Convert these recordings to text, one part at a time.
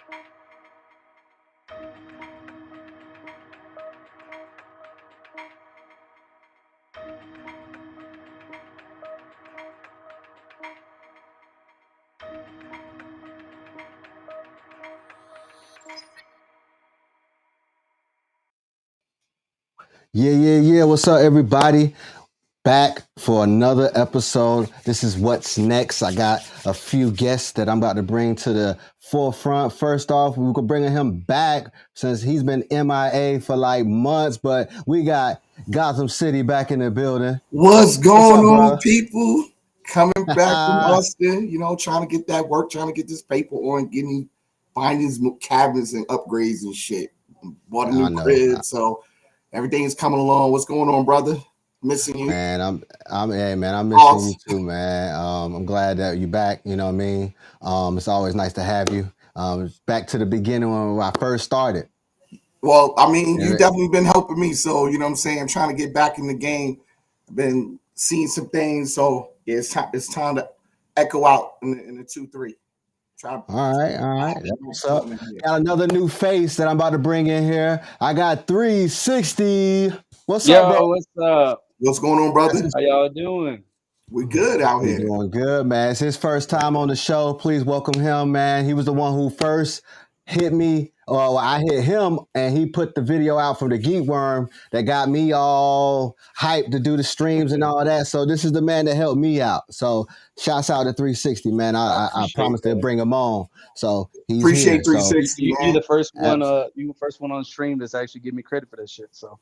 Yeah. What's up, everybody? Back for another episode. This is What's Next. I got a few guests that I'm about to bring to the forefront. First off, we're bringing him back since he's been MIA for like months, but we got Gotham City back in the building. What's going up, on, brother? people? Coming back from Austin, trying to get that work, trying to get this paper on, buying these cabinets and upgrades and shit. Bought a new crib, so everything's coming along. What's going on, brother? Missing you, man. I'm missing you too, man. I'm glad that you're back. You know what I mean? It's always nice to have you. Back to the beginning when I first started. Well, I mean, you've definitely been helping me, so you know what I'm saying. I'm trying to get back in the game. I've been seeing some things, so yeah, it's time to echo out in the 2-3. All right. What's up? Got another new face that I'm about to bring in here. I got 360. What's up, bro? What's up? What's going on, brother? How y'all doing? We good out here. Doing good, man. It's his first time on the show. Please welcome him, man. He was the one who first hit me. Well, I hit him, and he put the video out from the Geek Worm that got me all hyped to do the streams and all that. So this is the man that helped me out. So shouts out to 360, man. I promised to bring him on. So he's appreciate here, 360. So. You're the first one. You the first one on stream that's actually give me credit for that shit. So.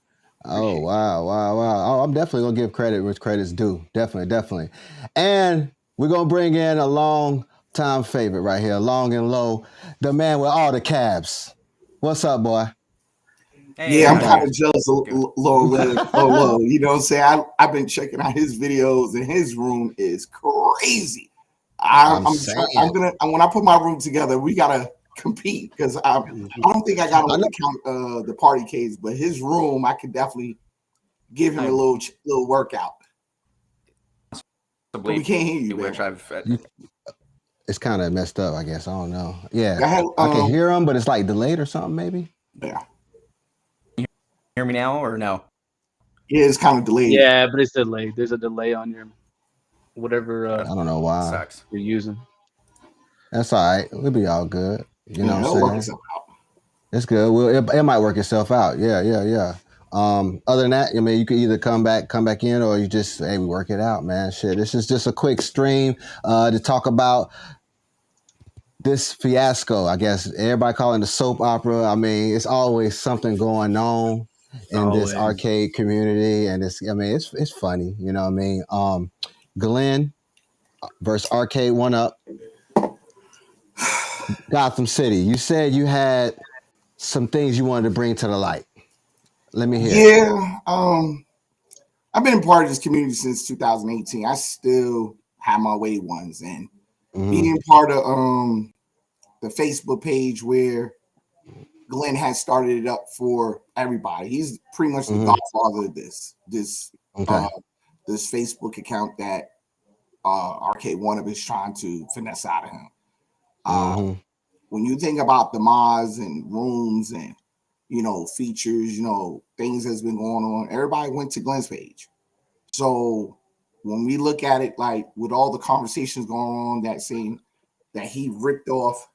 Oh, wow. Oh, I'm definitely going to give credit where credit's due. Definitely. And we're going to bring in a long-time favorite right here, long and low, the man with all the cabs. What's up, boy? Hey, yeah, I'm kind of jealous of low. You know what I'm saying? I've been checking out his videos, and his room is crazy. I'm gonna when I put my room together, we gotta compete because I don't think I got to count the party case, but his room I could definitely give him a little workout. But we can't hear you. Which it's kind of messed up, I guess. I don't know. Yeah, I can hear him, but it's like delayed or something, maybe. Yeah. You hear me now or no? Yeah, it's kind of delayed. Yeah, but it's delayed. There's a delay on your whatever. I don't know why you're using. That's all right. We'll be all good. You know what I'm saying? It's good. Well, it might work itself out. Yeah. Other than that, I mean, you could either come back in, or you just we work it out, man. Shit, this is just a quick stream to talk about this fiasco. I guess everybody calling the soap opera. I mean, it's always something going on in this arcade community, and it's funny. You know what I mean? Glen Vs Arcade 1-Up. Gotham City. You said you had some things you wanted to bring to the light. Let me hear. Yeah, I've been a part of this community since 2018. I still have my way ones, and being part of the Facebook page where Glen has started it up for everybody. He's pretty much the godfather of this Facebook account that Arcade 1-Up is trying to finesse out of him. When you think about the mods and rooms and features, things that's been going on, everybody went to Glen's page. So when we look at it, like with all the conversations going on, that he ripped off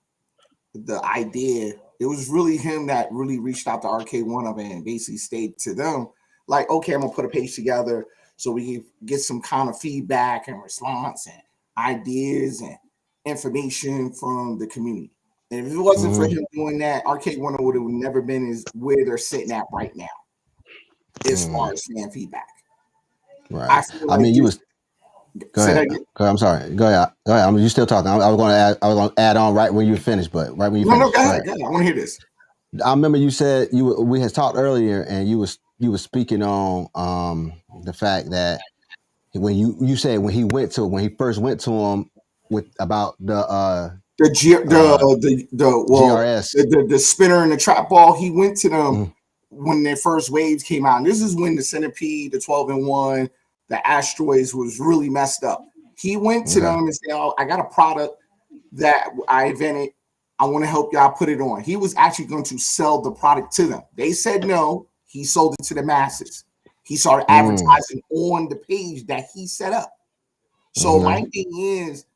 the idea, it was really him that really reached out to Arcade 1-Up and basically stayed to them like, okay, I'm gonna put a page together so we can get some kind of feedback and response and ideas and information from the community. And if it wasn't for him doing that, Arcade 1-Up would have never been where they're sitting at right now, as far as fan feedback. Right. I mean, you was. Go ahead. I'm sorry. Go ahead. You still talking? I was going to add on right when you finished, but right when you finished. No, go ahead. I want to hear this. I remember you said we had talked earlier, and you was speaking on the fact that when you said when he first went to him with about the GRS, the spinner and the trap ball, he went to them when their first waves came out. And this is when the Centipede, the 12-in-1, the Asteroids was really messed up. He went to them and said, "Oh, I got a product that I invented. I want to help y'all put it on. He was actually going to sell the product to them. They said no. He sold it to the masses. He started advertising on the page that he set up. So my thing is,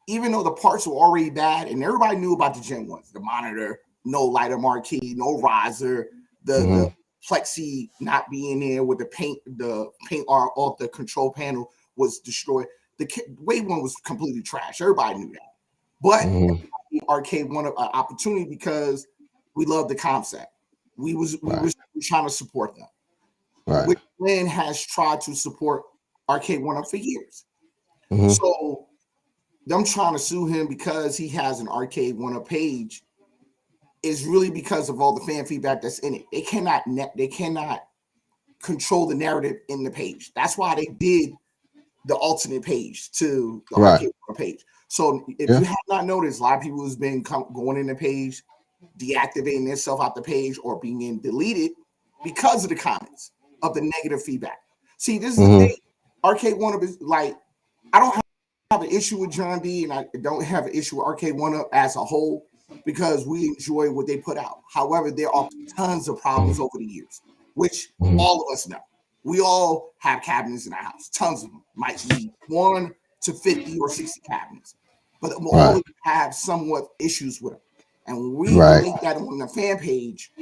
even though the parts were already bad, and everybody knew about the Gen 1s, the monitor, no lighter marquee, no riser, the plexi not being there with the paint off the control panel was destroyed. The Wave 1 was completely trash. Everybody knew that. But Arcade wanted an opportunity because we love the concept. We was trying to support them. Right. Which Glen has tried to support Arcade One Up for years. So them trying to sue him because he has an Arcade One Up page is really because of all the fan feedback that's in it. They cannot control the narrative in the page. That's why they did the alternate page to the Arcade One Up page. So if you have not noticed, a lot of people has been going in the page, deactivating themselves out the page, or being deleted because of the comments of the negative feedback. See, this is the thing. Arcade One Up is like, I don't have an issue with John D, and I don't have an issue with Arcade One Up as a whole because we enjoy what they put out. However, there are tons of problems over the years, which all of us know. We all have cabinets in our house, tons of them. Might be 1 to 50 or 60 cabinets, but we all have somewhat issues with them. And when we relate that on the fan page,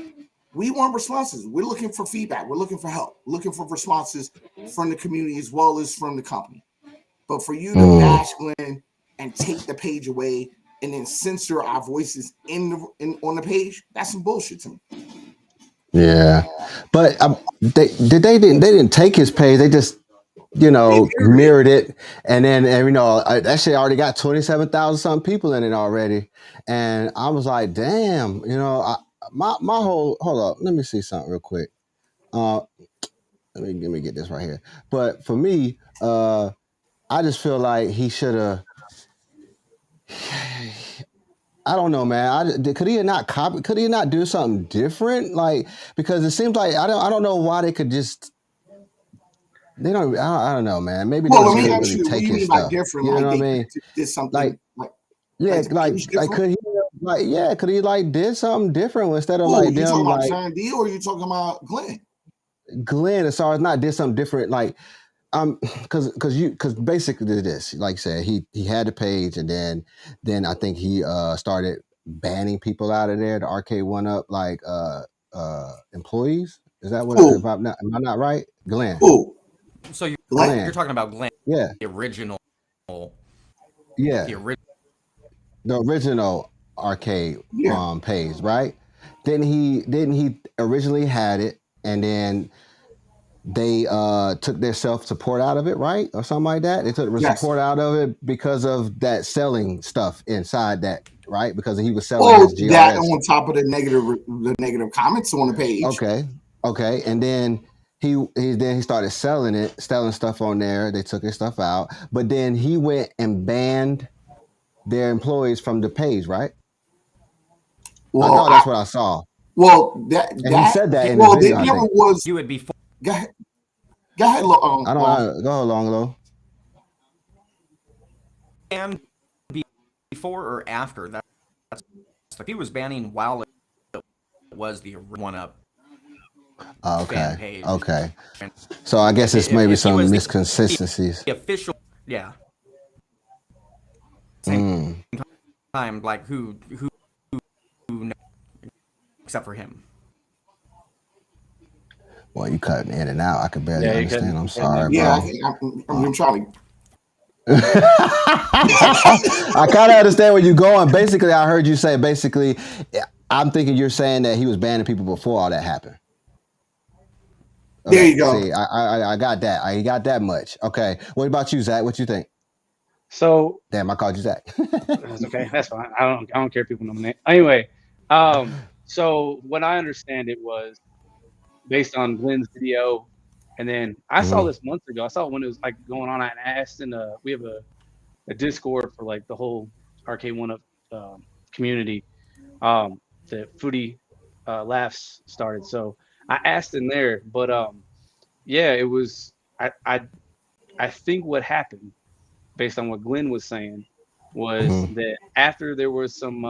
we want responses. We're looking for feedback. We're looking for help, looking for responses from the community as well as from the company. But for you to bash Glen and take the page away and then censor our voices on the page, that's some bullshit to me. Yeah, but they didn't take his page. They just mirrored it, and then that shit already got 27,000 something people in it already, and I was like, damn, my whole hold up, let me see something real quick. Let me get this right here. But for me, I just feel like he should have. I don't know, man. Could he not copy? Could he not do something different? Like, because it seems like I don't know why they could just. They don't. I don't know, man. Maybe they let me couldn't ask really you, take what do you his mean by stuff. different? You know like what I they mean? did something could he could he did something different instead of you them talking about John D or you talking about Glen? Glen, as far as not did something different, like because basically this, like I said, he had the page, and then I think he started banning people out of there. The Arcade One Up employees. Is that what? If am I not right? Glen. So you're talking about Glen? Yeah. The original. Yeah. The original Arcade page, right? Then he originally had it, and then they took their self-support out of it, right? Or something like that. They took the support out of it because of that selling stuff inside that, right? Because he was selling his GRS. That on top of the negative comments on the page. Okay. And then he started selling stuff on there. They took his stuff out. But then he went and banned their employees from the page, right? Well, I thought that's what I saw. Well, he said that in the video. There never was. You would be. Go ahead. I don't know. Go along, low. And before or after that's like he was banning while it was the One Up. Fan page. Okay. So I guess it's maybe some misconsistencies. The official, yeah. Same time, like who except for him. Well, you cutting in and out. I could barely understand. I'm sorry, bro. I'm trying to. I kind of understand where you're going. Basically, I heard you say, I'm thinking you're saying that he was banning people before all that happened. Okay. There you go. See, I got that. I got that much. Okay. What about you, Zach? What you think? So damn, I called you Zach. That's okay. That's fine. I don't care if people know my name. Anyway, so what I understand it was based on Glen's video, and then I saw this months ago. I saw it when it was like going on. I asked, and we have a Discord for like the whole Arcade One Up community. The Foodie Laughs started, so I asked in there, but yeah, it was. I think what happened, based on what Glen was saying, was that after there was some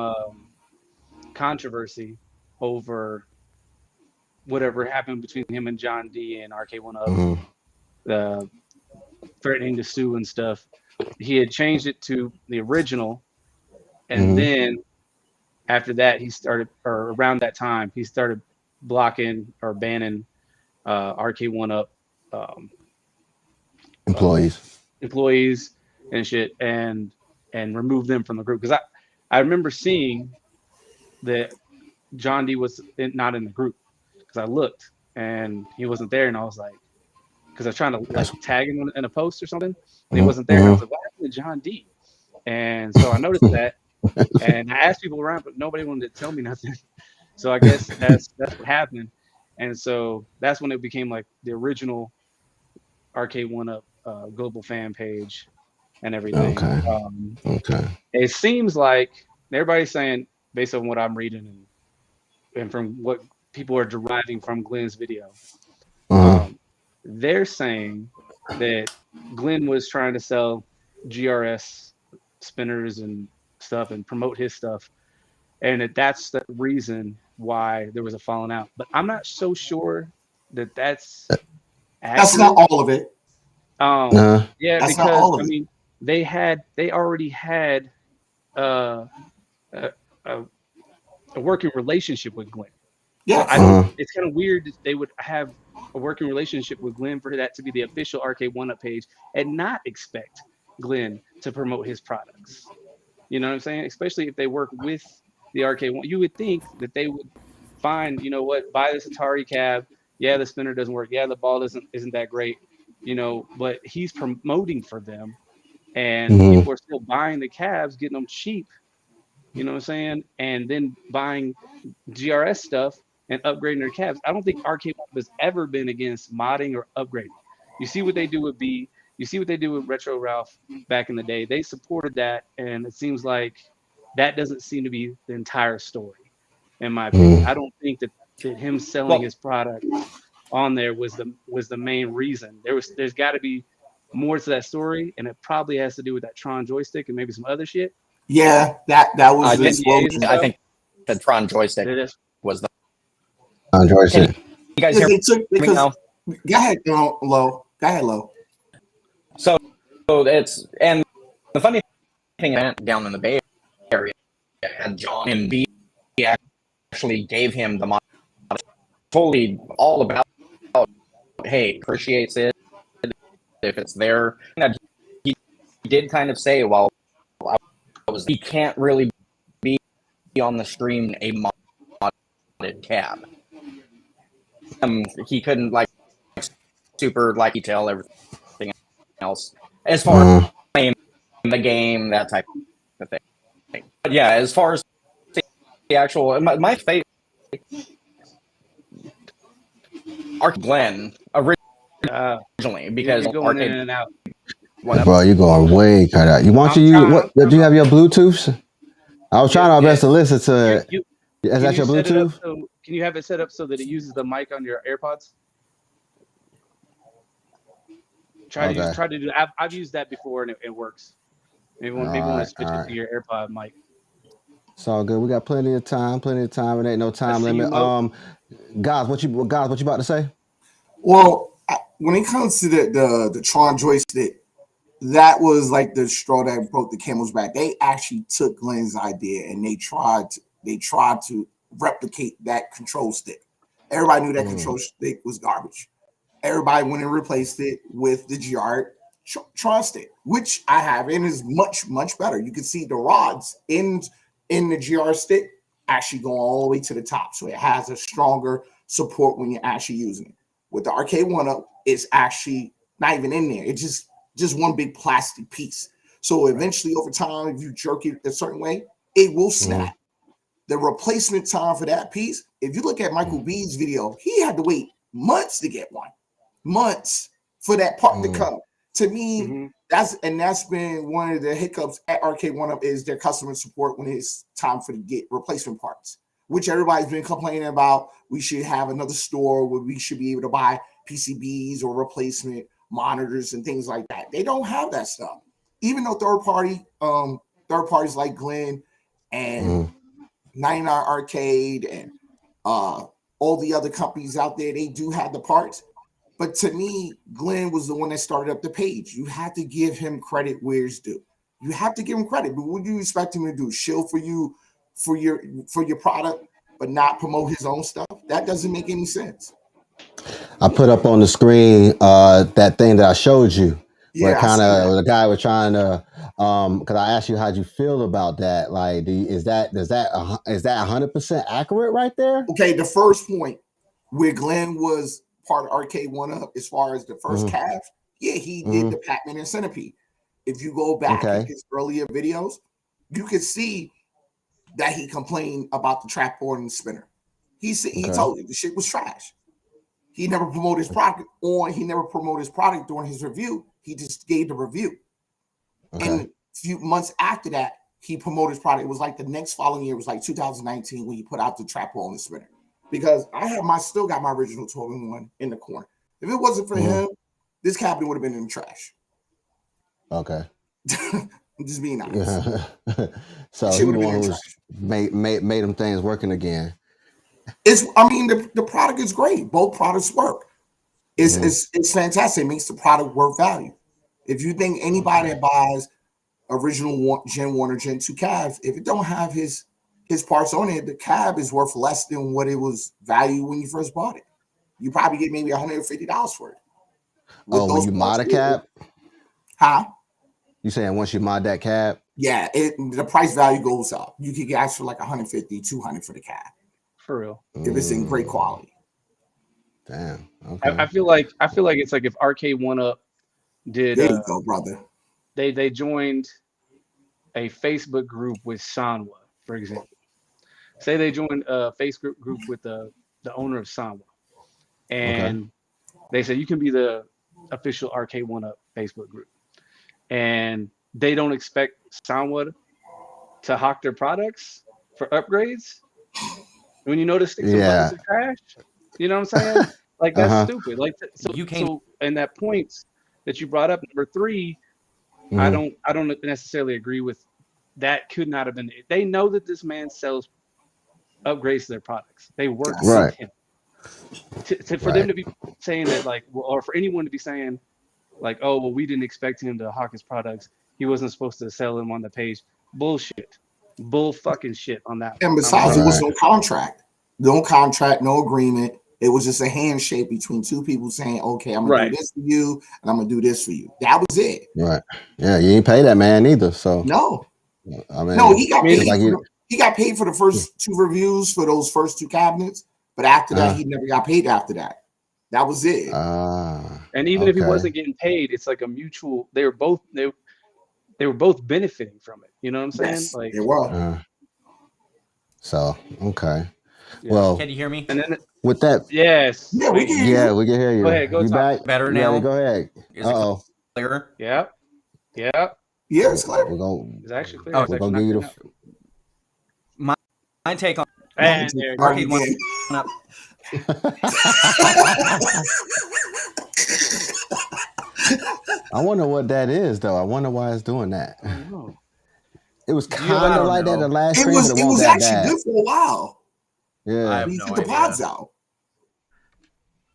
controversy over whatever happened between him and John D and RK1UP, the threatening to sue and stuff. He had changed it to the original, and then after that, he started, or around that time, he started blocking or banning RK1UP employees and shit, and remove them from the group. Because I remember seeing that John D was not in the group, because I looked and he wasn't there, and I was like, because I was trying to like tag him in a post or something, and he wasn't there. And I was like, what happened to John D? And so I noticed that, and I asked people around, but nobody wanted to tell me nothing. So I guess that's what happened. And so that's when it became like the original RK1UP global fan page and everything. Okay. It seems like everybody's saying, based on what I'm reading and from what people are deriving from Glen's video, they're saying that Glen was trying to sell GRS spinners and stuff and promote his stuff, and that's the reason why there was a falling out. But I'm not so sure that that's accurate. That's not all of it. Yeah, that's because I mean, they already had a working relationship with Glen. Yeah, so it's kind of weird that they would have a working relationship with Glen for that to be the official RK1UP page and not expect Glen to promote his products. You know what I'm saying? Especially if they work with the RK1, you would think that they would find, you know what, buy this Atari cab. Yeah, the spinner doesn't work. Yeah, the ball isn't that great. You know, but he's promoting for them, and people are still buying the cabs, getting them cheap. You know what I'm saying? And then buying GRS stuff and upgrading their cabs. I don't think RK1UP has ever been against modding or upgrading. You see what they do with B. You see what they do with Retro Ralph back in the day. They supported that, and it seems like that doesn't seem to be the entire story, in my opinion. I don't think that him selling his product on there was the main reason. There's got to be more to that story, and it probably has to do with that Tron joystick and maybe some other shit. Yeah, that was the explosion. I think the Tron joystick was the Tron joystick. You guys hear me now? Go ahead, Low. Go ahead, Low. So it's, and the funny thing down in the Bay Area, and John and B actually gave him the mod, fully all about, hey, appreciates it if it's there. And he did kind of say, well, he can't really be on the stream a modded cab. He couldn't like super like detail everything else as far as playing the game, that type of thing. But yeah, as far as the actual, my favorite Glen originally, because you're going in and out. Bro, you're going way cut out. You want do you have your Bluetooth? I was trying our best to listen to it. Is that your Bluetooth? Can you have it set up so that it uses the mic on your AirPods? Try to do. I've used that before and it works. Maybe want to switch it to your AirPod mic. It's all good. We got plenty of time. It ain't no time limit. Guys, what you about to say? Well, when it comes to the Tron joystick, that was like the straw that broke the camel's back. They actually took Glen's idea and they tried to replicate that control stick. Everybody knew that control stick was garbage. Everybody went and replaced it with the GR Tron stick, which I have, and is much, much better. You can see the rods in the GR stick actually going all the way to the top. So it has a stronger support when you're actually using it. With the RK1UP, it's actually not even in there. It's just one big plastic piece. So eventually over time, if you jerk it a certain way, it will snap. The replacement time for that piece, if you look at Michael B's video, he had to wait months to get one. Months for that part to come. To me, that's been one of the hiccups at RK1UP is their customer support when it's time for to get replacement parts, which everybody's been complaining about. We should have another store where we should be able to buy PCBs or replacement monitors and things like that. They don't have that stuff. Even though third parties like Glen and 99 Arcade and all the other companies out there, they do have the parts. But to me, Glen was the one that started up the page. You have to give him credit where it's due. You have to give him credit. But what do you expect him to do? Shill for you for your product, but not promote his own stuff? That doesn't make any sense. I put up on the screen that thing that I showed you, where kind of the guy was trying to, because I asked you how'd you feel about that. Like, is that 100% accurate right there? Okay, the first point where Glen was part of Arcade 1-Up, as far as the first calf, yeah, he did the Pac-Man and Centipede. If you go back in his earlier videos, you could see that he complained about the trackboard and the spinner. He told you the shit was trash. He never promoted his product during his review. He just gave the review. And a few months after that, he promoted his product. It was like the next following year, it was like 2019 when he put out the trackball and the spinner. Because I still got my original 12-in-1 in the corner. If it wasn't for him, this cabinet would have been in the trash. Okay. I'm just being honest. So he was made them things working again. The product is great. Both products work. It's fantastic. It makes the product worth value. If you think anybody that buys original Gen 1 or Gen 2 cabs, if it don't have his parts on it, the cab is worth less than what it was valued when you first bought it. You probably get maybe $150 for it. When you mod a cab? Huh? You saying once you mod that cab? Yeah, the price value goes up. You could ask for like $150, $200 for the cab. For real. If it's in great quality. Damn. Okay. I feel like it's like if Arcade 1-Up did. There you go, brother. They joined a Facebook group with Sanwa, for example. Say they joined a Facebook group with the owner of Sanwa, and they said you can be the official Arcade 1-Up Facebook group, and they don't expect Sanwa to hawk their products for upgrades. When you notice sticks and buttons are trash, you know what I'm saying? Like that's stupid. Like so, and that points that you brought up, number 3, I don't necessarily agree with. That could not have been. They know that this man sells upgrades to their products. They work with him. For them to be saying that, like, or for anyone to be saying, like, oh well, we didn't expect him to hawk his products. He wasn't supposed to sell them on the page. Bullshit. Bull fucking shit on that. And besides, it was no contract, no agreement. It was just a handshake between two people saying, "Okay, I'm gonna do this for you, and I'm gonna do this for you." That was it. Right. Yeah, you ain't pay that man either. So no. I mean, no, he got paid. He got paid for the first 2 reviews for those first 2 cabinets, but after that, he never got paid after that. That was it. And even if he wasn't getting paid, it's like a mutual. They were both benefiting from it. You know what I'm saying? Yes, like they were. So okay. Yeah. Well, can you hear me? And then with that, yes, yeah, we can hear you. Go ahead, go you back? Better now. Go ahead. Is it clearer? Yeah. Yeah, it's clear. It's actually clear. We're gonna give you my take on Arcade 1-Up. I wonder what that is, though. I wonder why it's doing that. I don't know. It was kind of like that the last stream, It but was actually good for a while. Yeah. I have You no took the idea. pods out.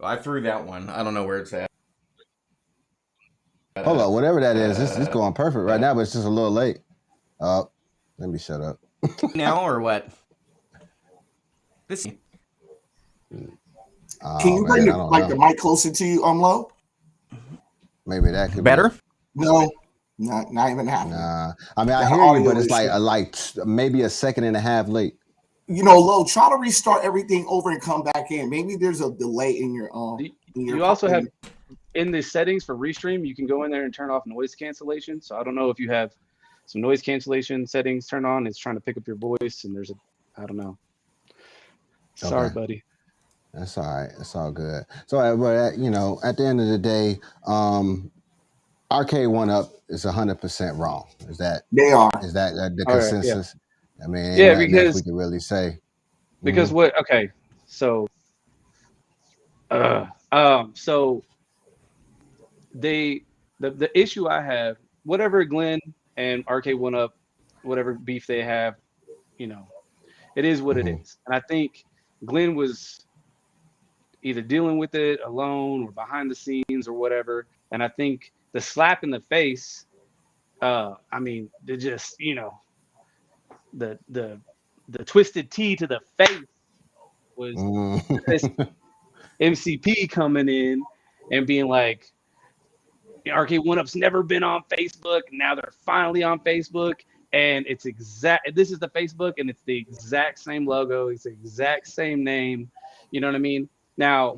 I threw that one. I don't know where it's at. Hold on, whatever that is, it's going perfect right now, but it's just a little late. Let me shut up. Now or what? This. Can you bring the mic closer to you, Low? Maybe that could better. No, not even happening. Nah, I mean I hear you, but it's like maybe a second and a half late. Low. Try to restart everything over and come back in. Maybe there's a delay in your You also have in the settings for Restream, you can go in there and turn off noise cancellation. So I don't know if you have some noise cancellation settings turned on. It's trying to pick up your voice, and I don't know. Sorry, buddy. That's all right. It's all good. So, but at the end of the day, Arcade 1-Up is 100% wrong. Is that they are? Is that the consensus? Right, I mean, because we can really say because what? Okay, so so the issue I have, whatever Glen and Arcade 1-Up, whatever beef they have, It is what it is. And I think Glenn was either dealing with it alone or behind the scenes or whatever. And I think the slap in the face, I mean, they just, you know, the twisted T to the face was this MCP coming in and being like, Arcade 1UP's never been on Facebook. Now they're finally on Facebook. And it's this is the Facebook, and it's the exact same logo. It's the exact same name. You know what I mean? Now,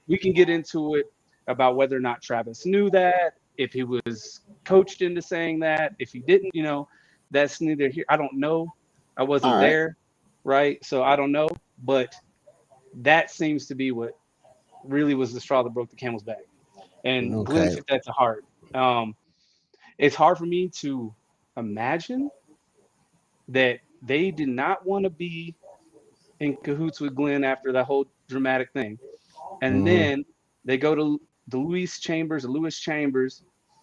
we can get into it about whether or not Travis knew that, if he was coached into saying that, if he didn't, you know, that's neither here. I don't know. I wasn't there, right? So I don't know. But that seems to be what really was the straw that broke the camel's back. And Glenn took that to heart. It's hard for me to imagine that they did not want to be in cahoots with Glenn after that whole dramatic thing. And then they go to the Lewis Chambers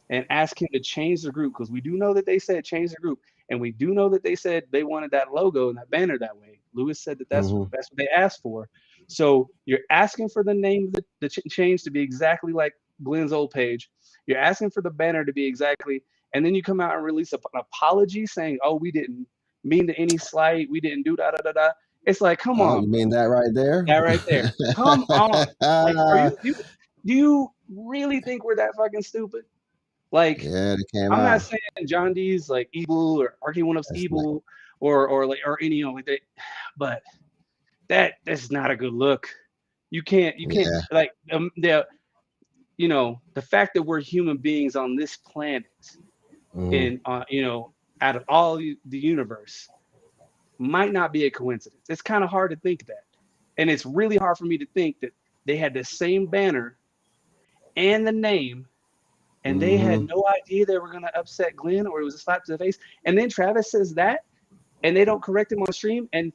and ask him to change the group, because we do know that they said change the group. And we do know that they said they wanted that logo and that banner that way. Lewis said that that's what they asked for. So you're asking for the name of the change to be exactly like Glenn's old page. You're asking for the banner to be exactly, and then you come out and release an apology saying, "Oh, we didn't mean to any slight. We didn't do da da da da." It's like, come on. You mean that right there? That right there. Come on. Like, do you really think we're that fucking stupid? Like, yeah, they came I'm out. not saying John D's like evil or Arcade 1UP's evil or any, you know, like that, but that's not a good look. You can't like you know, the fact that we're human beings on this planet and you know, out of all the universe might not be a coincidence. It's kind of hard to think that. And it's really hard for me to think that they had the same banner and the name, and they had no idea they were going to upset Glenn, or it was a slap to the face. And then Travis says that, and they don't correct him on stream, and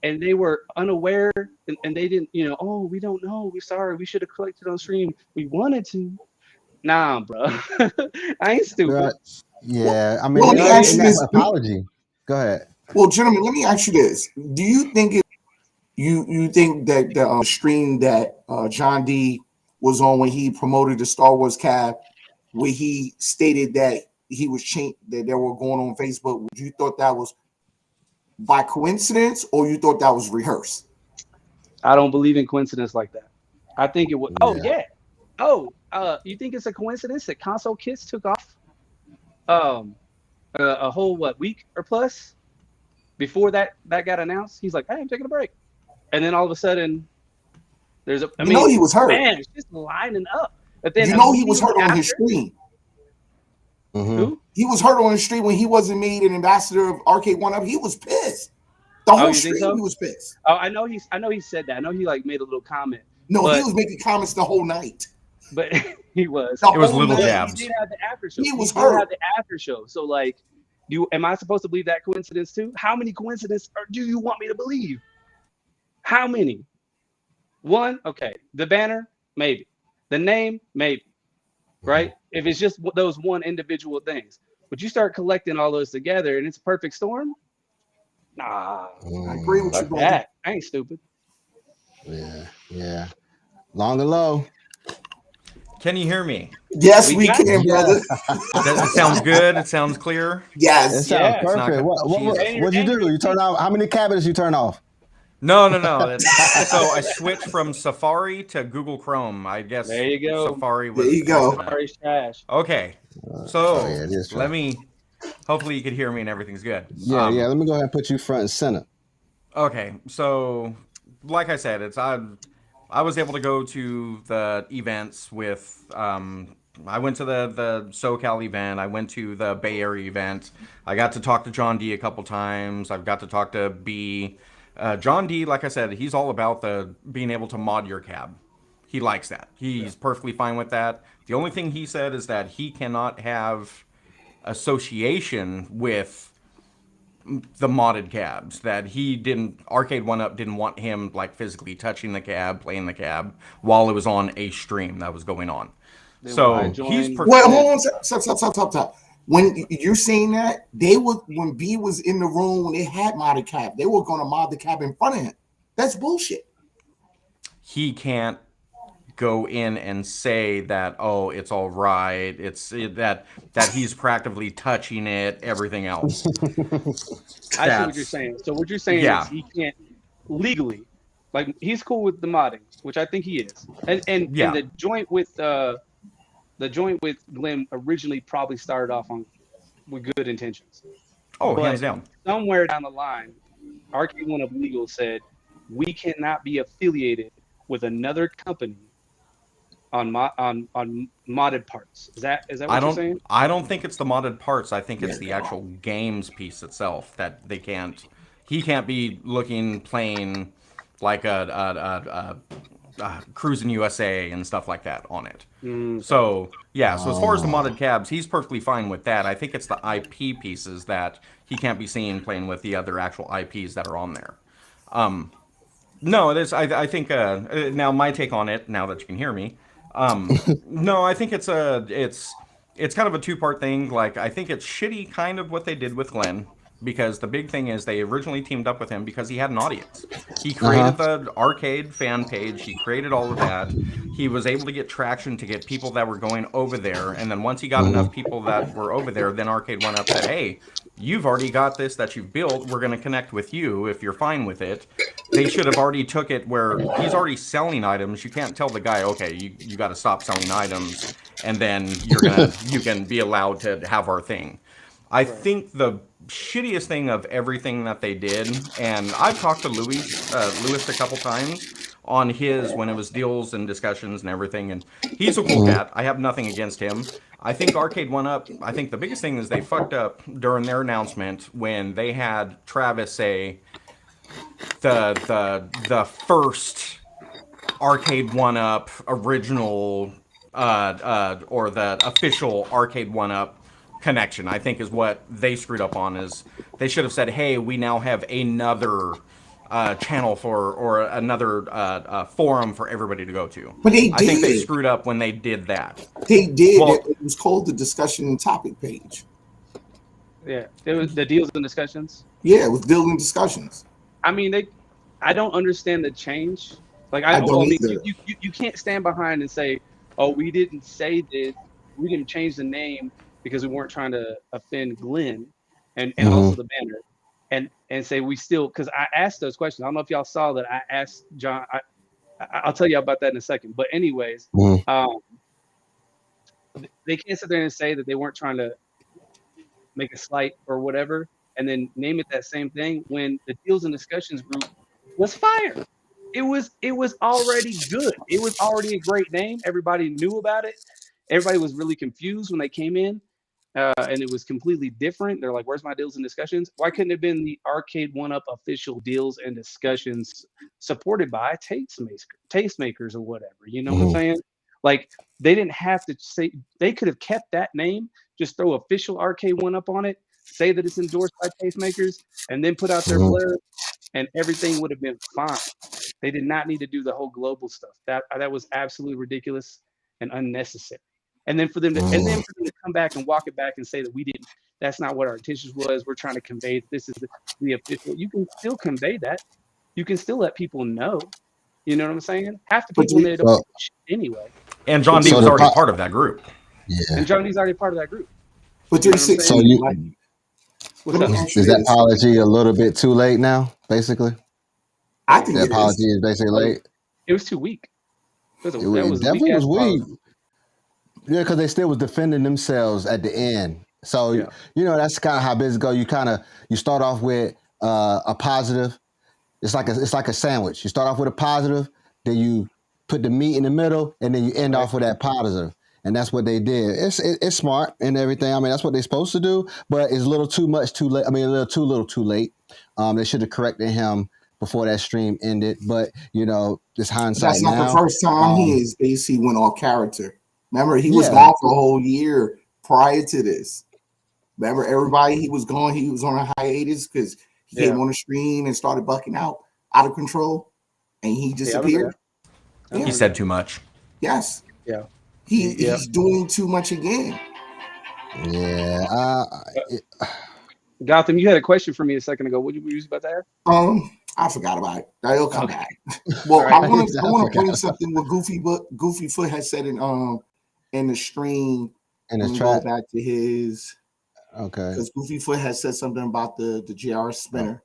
they were unaware, and they didn't, you know, oh, we don't know, we're sorry, we should have corrected on stream, we wanted to. Nah, bro. I ain't stupid. Yeah, I mean, well, let me ask you this apology. Go ahead. Well, gentlemen, let me ask you this: do you think you think that the stream that John D was on when he promoted the Star Wars cab, where he stated that he was that they were going on Facebook, would you thought that was by coincidence, or you thought that was rehearsed? I don't believe in coincidence like that. I think it was. You think it's a coincidence that Console Kits took off a whole week or plus before that got announced? He's like, hey, I'm taking a break, and then all of a sudden there's a. I mean, he was hurt. Man, it's just lining up. But then he was hurt on his stream. Who? He was hurt on his stream when he wasn't made an ambassador of Arcade 1UP. He was pissed. The whole stream, he was pissed. Oh, I know he said that. I know he like made a little comment. No, he was making comments the whole night. But he was. It was little jabs. He did have the after show. He was hurt. Have the after show. So like, am I supposed to believe that coincidence too? How many coincidences do you want me to believe? How many? One, okay. The banner, maybe. The name, maybe. Right? If it's just those one individual things, but you start collecting all those together and it's a perfect storm. Nah, I agree with you, brother. That. I ain't stupid. Yeah. Long and low. Can you hear me? Yes, we can, brother. It sounds good. It sounds clear. Yes, it sounds perfect. What'd you do? You turn off? How many cabinets you turn off? No. So I switched from Safari to Google Chrome. I guess there you go. Safari was. There you go. Safari's trash. Okay. So let me. Hopefully you could hear me and everything's good. Yeah. Let me go ahead and put you front and center. Okay. So, like I said, I was able to go to the events with. I went to the SoCal event. I went to the Bay Area event. I got to talk to John D a couple times. I've got to talk to B. John D, like I said, he's all about the being able to mod your cab. He likes that. He's perfectly fine with that. The only thing he said is that he cannot have association with the modded cabs. That Arcade 1UP didn't want him like physically touching the cab, playing the cab while it was on a stream that was going on. So he's Wait, hold on, stop. when you're saying that, when B was in the room when they had modded cap, they were going to mod the cap in front of him. That's bullshit. He can't go in and say that, oh, it's all right. That he's practically touching it, everything else. I see what you're saying. So what you're saying is he can't legally, like, he's cool with the modding, which I think he is. And the joint with Glen originally probably started off with good intentions. Oh, hands down. Somewhere down the line, Arcade One Up Legal said we cannot be affiliated with another company on modded parts. Is that what you're saying? I don't think it's the modded parts. I think it's the actual games piece itself that they can't. He can't be playing like a Cruising USA and stuff like that on it. So as far as the modded cabs, he's perfectly fine with that. I think it's the IP pieces that he can't be seen playing with the other actual IPs that are on there. No, it is. I think now my take on it. Now that you can hear me, no, I think it's kind of a two-part thing. Like, I think it's shitty kind of what they did with Glen, because the big thing is they originally teamed up with him because he had an audience. He created the arcade fan page. He created all of that. He was able to get traction to get people that were going over there. And then once he got enough people that were over there, then Arcade went up and said, hey, you've already got this that you've built. We're going to connect with you if you're fine with it. They should have already took it where he's already selling items. You can't tell the guy, okay, you got to stop selling items, and then you can be allowed to have our thing. I think the shittiest thing of everything that they did, and I've talked to Lewis a couple times on his, when it was deals and discussions and everything, and he's a cool cat. I have nothing against him. I think Arcade One Up, I think the biggest thing is they fucked up during their announcement when they had Travis say the first Arcade One Up original or the official Arcade One Up connection, I think, is what they screwed up on. Is they should have said, hey, we now have another channel or another forum for everybody to go to. But they did. I think they screwed up when they did that. They did. Well, it was called the discussion topic page. Yeah, it was the deals and discussions. Yeah, it was deals and discussions. I mean, I don't understand the change. Like, I mean, you can't stand behind and say, oh, we didn't say this, we didn't change the name because we weren't trying to offend Glen and also the banner, and say we still, because I asked those questions. I don't know if y'all saw that I asked John. I'll tell you about that in a second. But anyways, they can't sit there and say that they weren't trying to make a slight or whatever, and then name it that same thing when the deals and discussions group was fire. It was already good. It was already a great name. Everybody knew about it. Everybody was really confused when they came in, and it was completely different. They're like, where's my deals and discussions? Why couldn't it have been the Arcade One Up official deals and discussions supported by tastemakers or whatever? You know what I'm saying? Like, they didn't have to say, they could have kept that name, just throw official Arcade One Up on it, say that it's endorsed by tastemakers, and then put out their blurb, and everything would have been fine. They did not need to do the whole global stuff. That was absolutely ridiculous and unnecessary. And then for them to come back and walk it back and say that we didn't, that's not what our intentions was. We're trying to convey this is the official. You can still convey that. You can still let people know. You know what I'm saying? Half the people they don't anyway. And John D was already part of that group. Yeah. And John D's already part of that group. But you're so is that apology a little bit too late now? Basically, I think the apology is basically late. It was too weak. It definitely was weak. Yeah, because they still was defending themselves at the end. So you know, that's kind of how business go. You start off with a positive. It's like a sandwich. You start off with a positive, then you put the meat in the middle, and then you end off with that positive. And that's what they did. It's smart and everything. I mean, that's what they're supposed to do, but it's a little too much too late. I mean, a little too late. They should have corrected him before that stream ended. But, you know, it's hindsight. That's not the first time he went off character. Remember, he was gone for a whole year prior to this. Remember, everybody, he was on a hiatus because he came on the stream and started bucking out of control, and he disappeared. He said too much. Yes. Yeah. He's doing too much again. Yeah. Gotham, you had a question for me a second ago. What were you about to ask? I forgot about it. It'll come Okay. back. Well, All right. I want to bring something what Goofy Foot had said in the stream. In his Go track. back to his Okay. because Goofy Foot had said something about the JR spinner.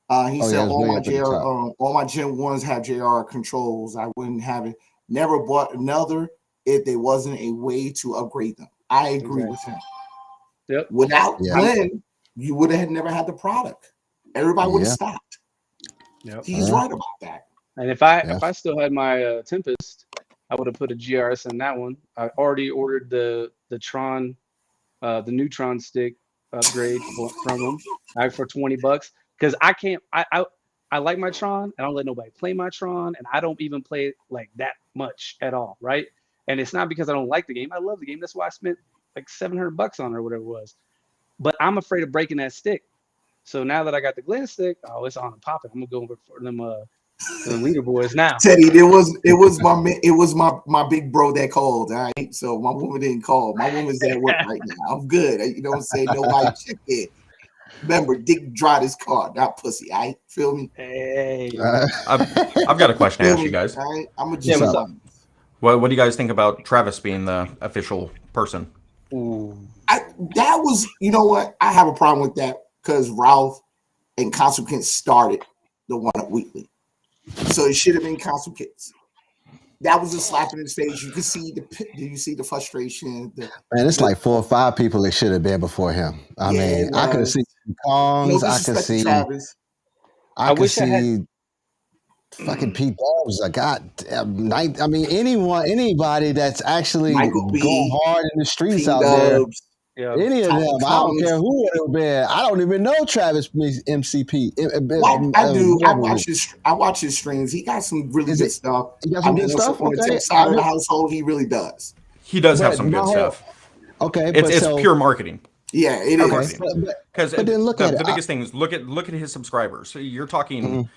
He Oh, said yeah, it was way up at the top. all my Gen 1s have JR controls. I wouldn't have it. Never bought another if there wasn't a way to upgrade them. I agree with him. Yep. Without Glenn, you would have never had the product. Everybody would have stopped. Yep. He's right about that. And if I still had my Tempest, I would have put a GRS in that one. I already ordered the Tron, the Neutron stick upgrade from them for $20 because I like my Tron. I don't let nobody play my Tron, and I don't even play it like that much at all, right? And it's not because I don't like the game. I love the game. That's why I spent like $700 on it or whatever it was. But I'm afraid of breaking that stick. So now that I got the Glen stick, it's on and popping. I'm gonna go for them leaderboards now. Teddy, it was my big bro that called. All right, so my woman didn't call. My woman's at work right now. I'm good. You know what I'm saying? Nobody check it. Remember, Dick drive his car, not pussy. I feel me. Hey, I've got a question to ask you guys. All right, I'm a what's up? What do you guys think about Travis being the official person? Ooh. That was, you know what? I have a problem with that because Ralph and Consequence started the One Up Weekly, so it should have been Consequence. That was a slap in his face. You could see the frustration. Man, it's like 4 or 5 people that should have been before him. I mean, I could see Kongs. No I could see Travis. I could see fucking Pete Dubs. I mean, anybody that's actually going hard in the streets Pete out Dubs. there. Any of them. I don't care who it would have been. I don't even know Travis MCP. I do. I watch his streams. He got some really good stuff. He got some good stuff? On the tech side of the household, he really does. He does have some good stuff. Okay. It's pure marketing. Yeah, it is. Because then look at it. The biggest thing is look at his subscribers. So you're talking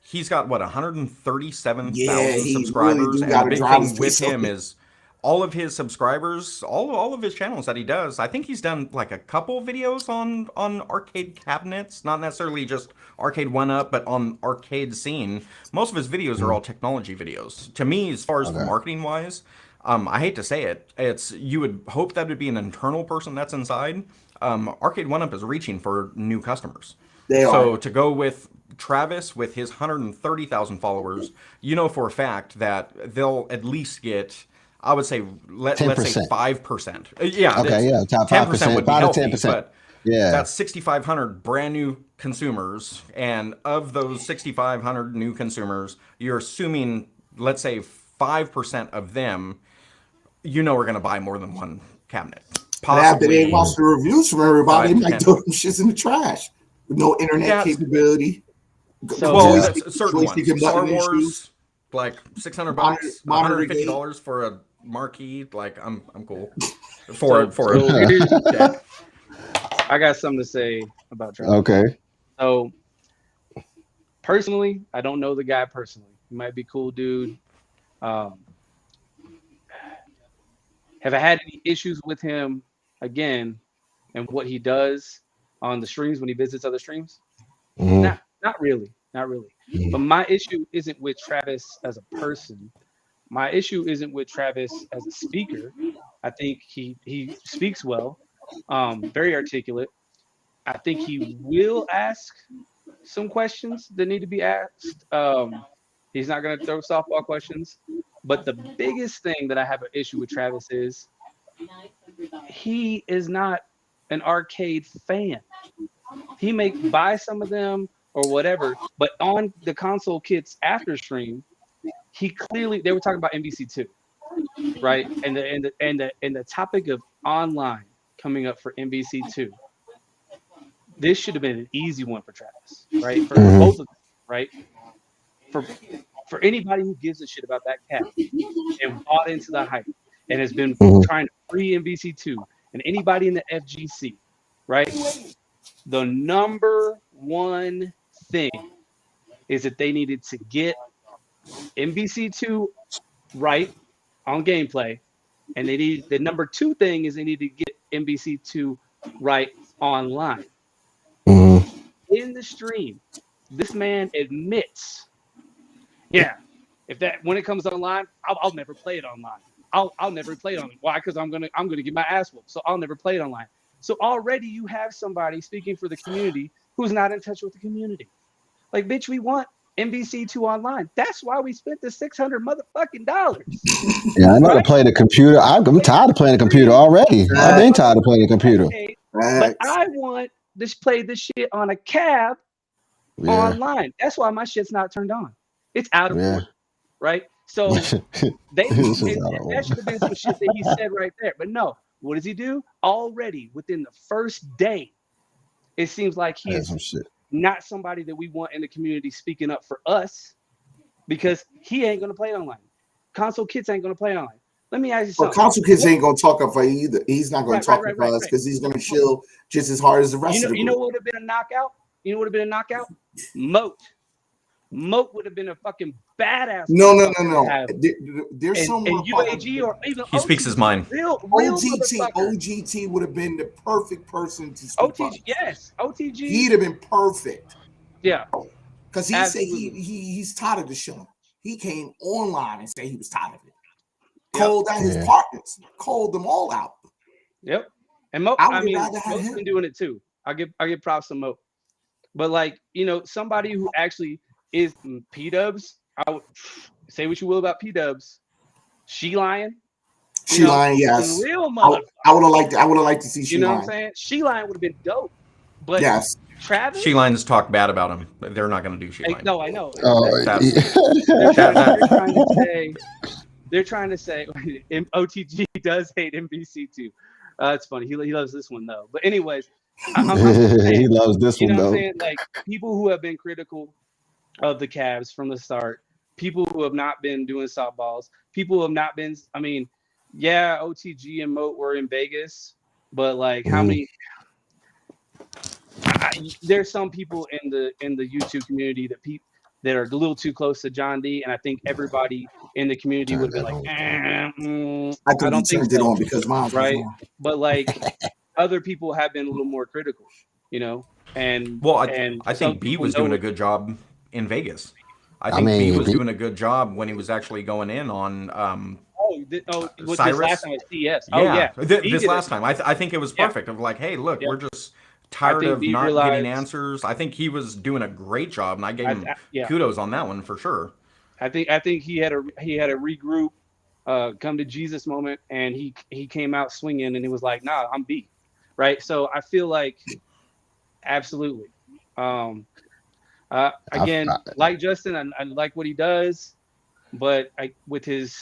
he's got 137,000 subscribers, and the big thing with him is all of his subscribers, all of his channels that he does. I think he's done like a couple videos on arcade cabinets, not necessarily just arcade 1-up, but on arcade scene. Most of his videos are all technology videos. To me, as far as marketing wise, I hate to say it, you would hope that would be an internal person that's inside. Arcade 1-up is reaching for new customers. So to go with Travis with his 130,000 followers, you know for a fact that they'll at least get, I would say, let's say 5%. Yeah. Okay, yeah, top 10% would be healthy, 10%. But yeah, that's 6,500 brand new consumers, and of those 6,500 new consumers, you're assuming, let's say, 5% of them, we're going to buy more than one cabinet. But after they watch the reviews from everybody, they might throw them shits in the trash with no internet capability. So certain ones. Star Wars, like $600, $150 for a marquee. Like I'm cool. I got something to say about Travis. Okay. So personally, I don't know the guy personally. He might be a cool dude. Have I had any issues with him again and what he does on the streams when he visits other streams? Not really. But my issue isn't with Travis as a person. My issue isn't with Travis as a speaker. I think he speaks well, very articulate. I think he will ask some questions that need to be asked. He's not going to throw softball questions. But the biggest thing that I have an issue with Travis is he is not an arcade fan. He may buy some of them or whatever, but on the console kits after stream, they were talking about MVC2, right? And the topic of online coming up for MVC2. This should have been an easy one for Travis, right? For both of them, right? For anybody who gives a shit about that cat and bought into the hype and has been trying to free MVC2 and anybody in the FGC, right? The number one thing is that they needed to get MVC2 right on gameplay And they need the number 2 thing is they need to get NBC2 right online. Mm-hmm. In the stream, this man admits, yeah, if that when it comes online, I'll never play it online. I'll never play it online. Why? Because I'm gonna get my ass whooped. So I'll never play it online. So already you have somebody speaking for the community who's not in touch with the community. Like, bitch, we want NBC2 online. That's why we spent the $600 motherfucking dollars. Yeah, I know to play the computer. I'm tired of playing the computer already. I've been tired of playing the computer. But I want to play this shit on a cab online. That's why my shit's not turned on. It's out of order, right? So that should have been some shit that he said right there. But no, what does he do? Already within the first day, it seems like he's not somebody that we want in the community speaking up for us, because he ain't gonna play it online. Console kids ain't gonna play it online. Let me ask you something. Well, console kids ain't gonna talk up for you either. He's not gonna talk for us because he's gonna chill just as hard as the rest of the group. You know what would have been a knockout? Moat would have been a fucking badass. No. There's someone. UAG or even he speaks his mind. OGT would have been the perfect person to speak. OTG, yes, OTG. He'd have been perfect. Yeah, because he said he's tired of the show. He came online and said he was tired of it. Called out his partners, called them all out. Yep, and Moat's been doing it too. I give props to Moat, but like, you know, somebody who actually is P-Dubs. I would say what you will about P-Dubs. She-Lion, yes. Real I would have liked to see She-Lion. You know what I'm saying? She-Lion would have been dope. But yes. Travis? She-Line's talked bad about him. They're not going to do She-Lion. No, I know. They're trying to say OTG does hate NBC2. It's funny. He loves this one though. But anyways, I'm saying, he loves this one though. You know what I'm saying? Like, people who have been critical of the Cavs from the start, people who have not been doing softballs, people who have not been. I mean, yeah, OTG and Moat were in Vegas, but like, how many? There's some people in the YouTube community that are a little too close to John D, and I think everybody in the community would be like, I don't think it on because mine right. But like, other people have been a little more critical, you know. And I think B was doing a good job in Vegas. I think B was doing a good job when he was actually going in on Cyrus. This last time at CS. This last time. I think it was perfect. Of like, hey, look, we're just tired of not getting answers. I think he was doing a great job, and I gave him kudos on that one for sure. I think he had a regroup, come to Jesus moment, and he came out swinging, and he was like, nah, I'm B, right? So I feel like absolutely. Again, like Justin, I like what he does, but with his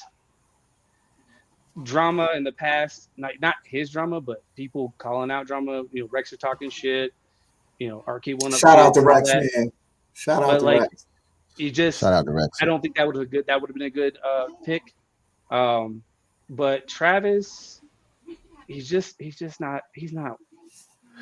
drama in the past, not his drama, but people calling out drama. You know, Rex are talking shit. You know, Arcade one up. Shout out to Rex, man. Shout out to Rex. Shout out to Rex. I don't think that would have been a good pick. But Travis, he's not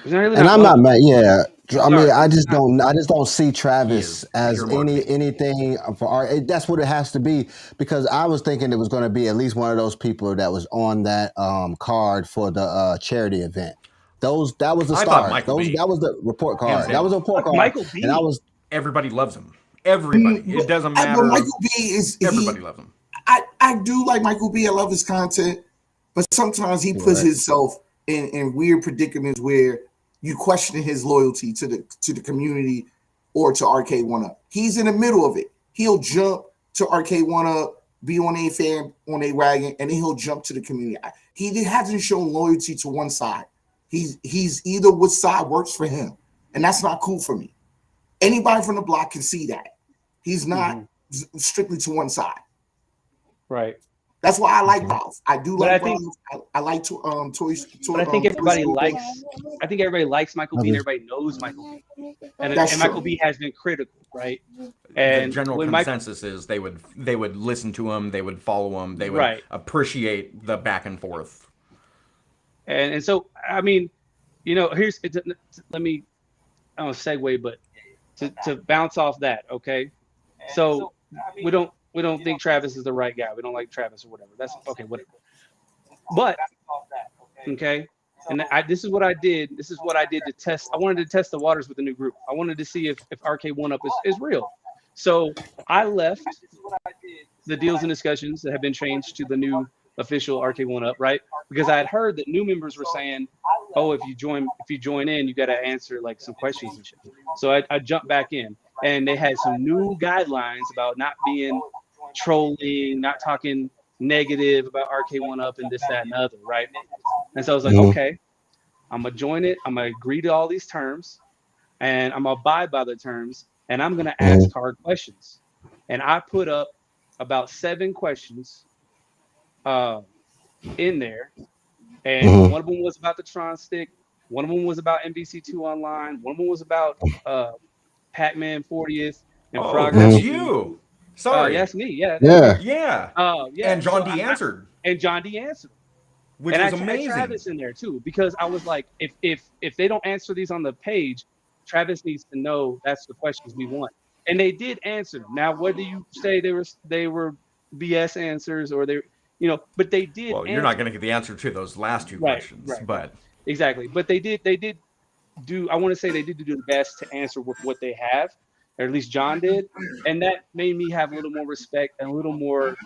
really. And I'm not mad. Yeah, I mean, I just don't see Travis as anything for art. That's what it has to be, because I was thinking it was going to be at least one of those people that was on that card for the charity event. That was the star. That was the report card. That was a report card. Michael B. And everybody loves him. Everybody. It doesn't matter. Michael B is everybody loves him. I do like Michael B. I love his content, but sometimes he puts himself in weird predicaments where you question his loyalty to the community or to Arcade 1-Up. He's in the middle of it. He'll jump to Arcade 1-Up, be on a fan on a wagon, and then he'll jump to the community. He hasn't shown loyalty to one side. He's either which side works for him, and that's not cool for me. Anybody from the block can see that. He's not strictly to one side. Right. That's why I like Ralph. I do like Ralph. I like Toys. But I think everybody likes. I think everybody likes Michael B. and everybody knows Michael B. And Michael B. has been critical, right? And the general consensus is they would listen to him, they would follow him, they would appreciate the back and forth. And so, I mean, you know, let me, I don't segue, but to bounce off that, okay? So we don't think Travis is the right guy. We don't like Travis or whatever. That's okay, whatever. But okay, and this is what I did. This is what I did to test. I wanted to test the waters with the new group. I wanted to see if Arcade One Up is real. So I left the deals and discussions that have been changed to the new official Arcade One Up, right? Because I had heard that new members were saying, "Oh, if you join in, you got to answer like some questions and shit." So I jumped back in, and they had some new guidelines about not being trolling, not talking negative about Arcade One Up and this, that, and the other, right? And so I was like, okay, I'm gonna join it. I'm gonna agree to all these terms, and I'm gonna abide by the terms, and I'm gonna ask hard questions. And I put up about 7 questions in there, and one of them was about the Tron stick. One of them was about NBC2 Online. One of them was about Pac-Man 40th and Frog. That's you. Sorry. That's me. Yeah. Yeah. Yeah. And John D answered. And John D answered. Which was amazing. I had Travis in there too, because I was like, if they don't answer these on the page, Travis needs to know that's the questions we want. And they did answer them. Now, whether you say they were BS answers or they, but they did. Well, you're not going to get the answer to those last 2 questions, but exactly. But they did do. I want to say they did do the best to answer with what they have, or at least John did, and that made me have a little more respect and a little more.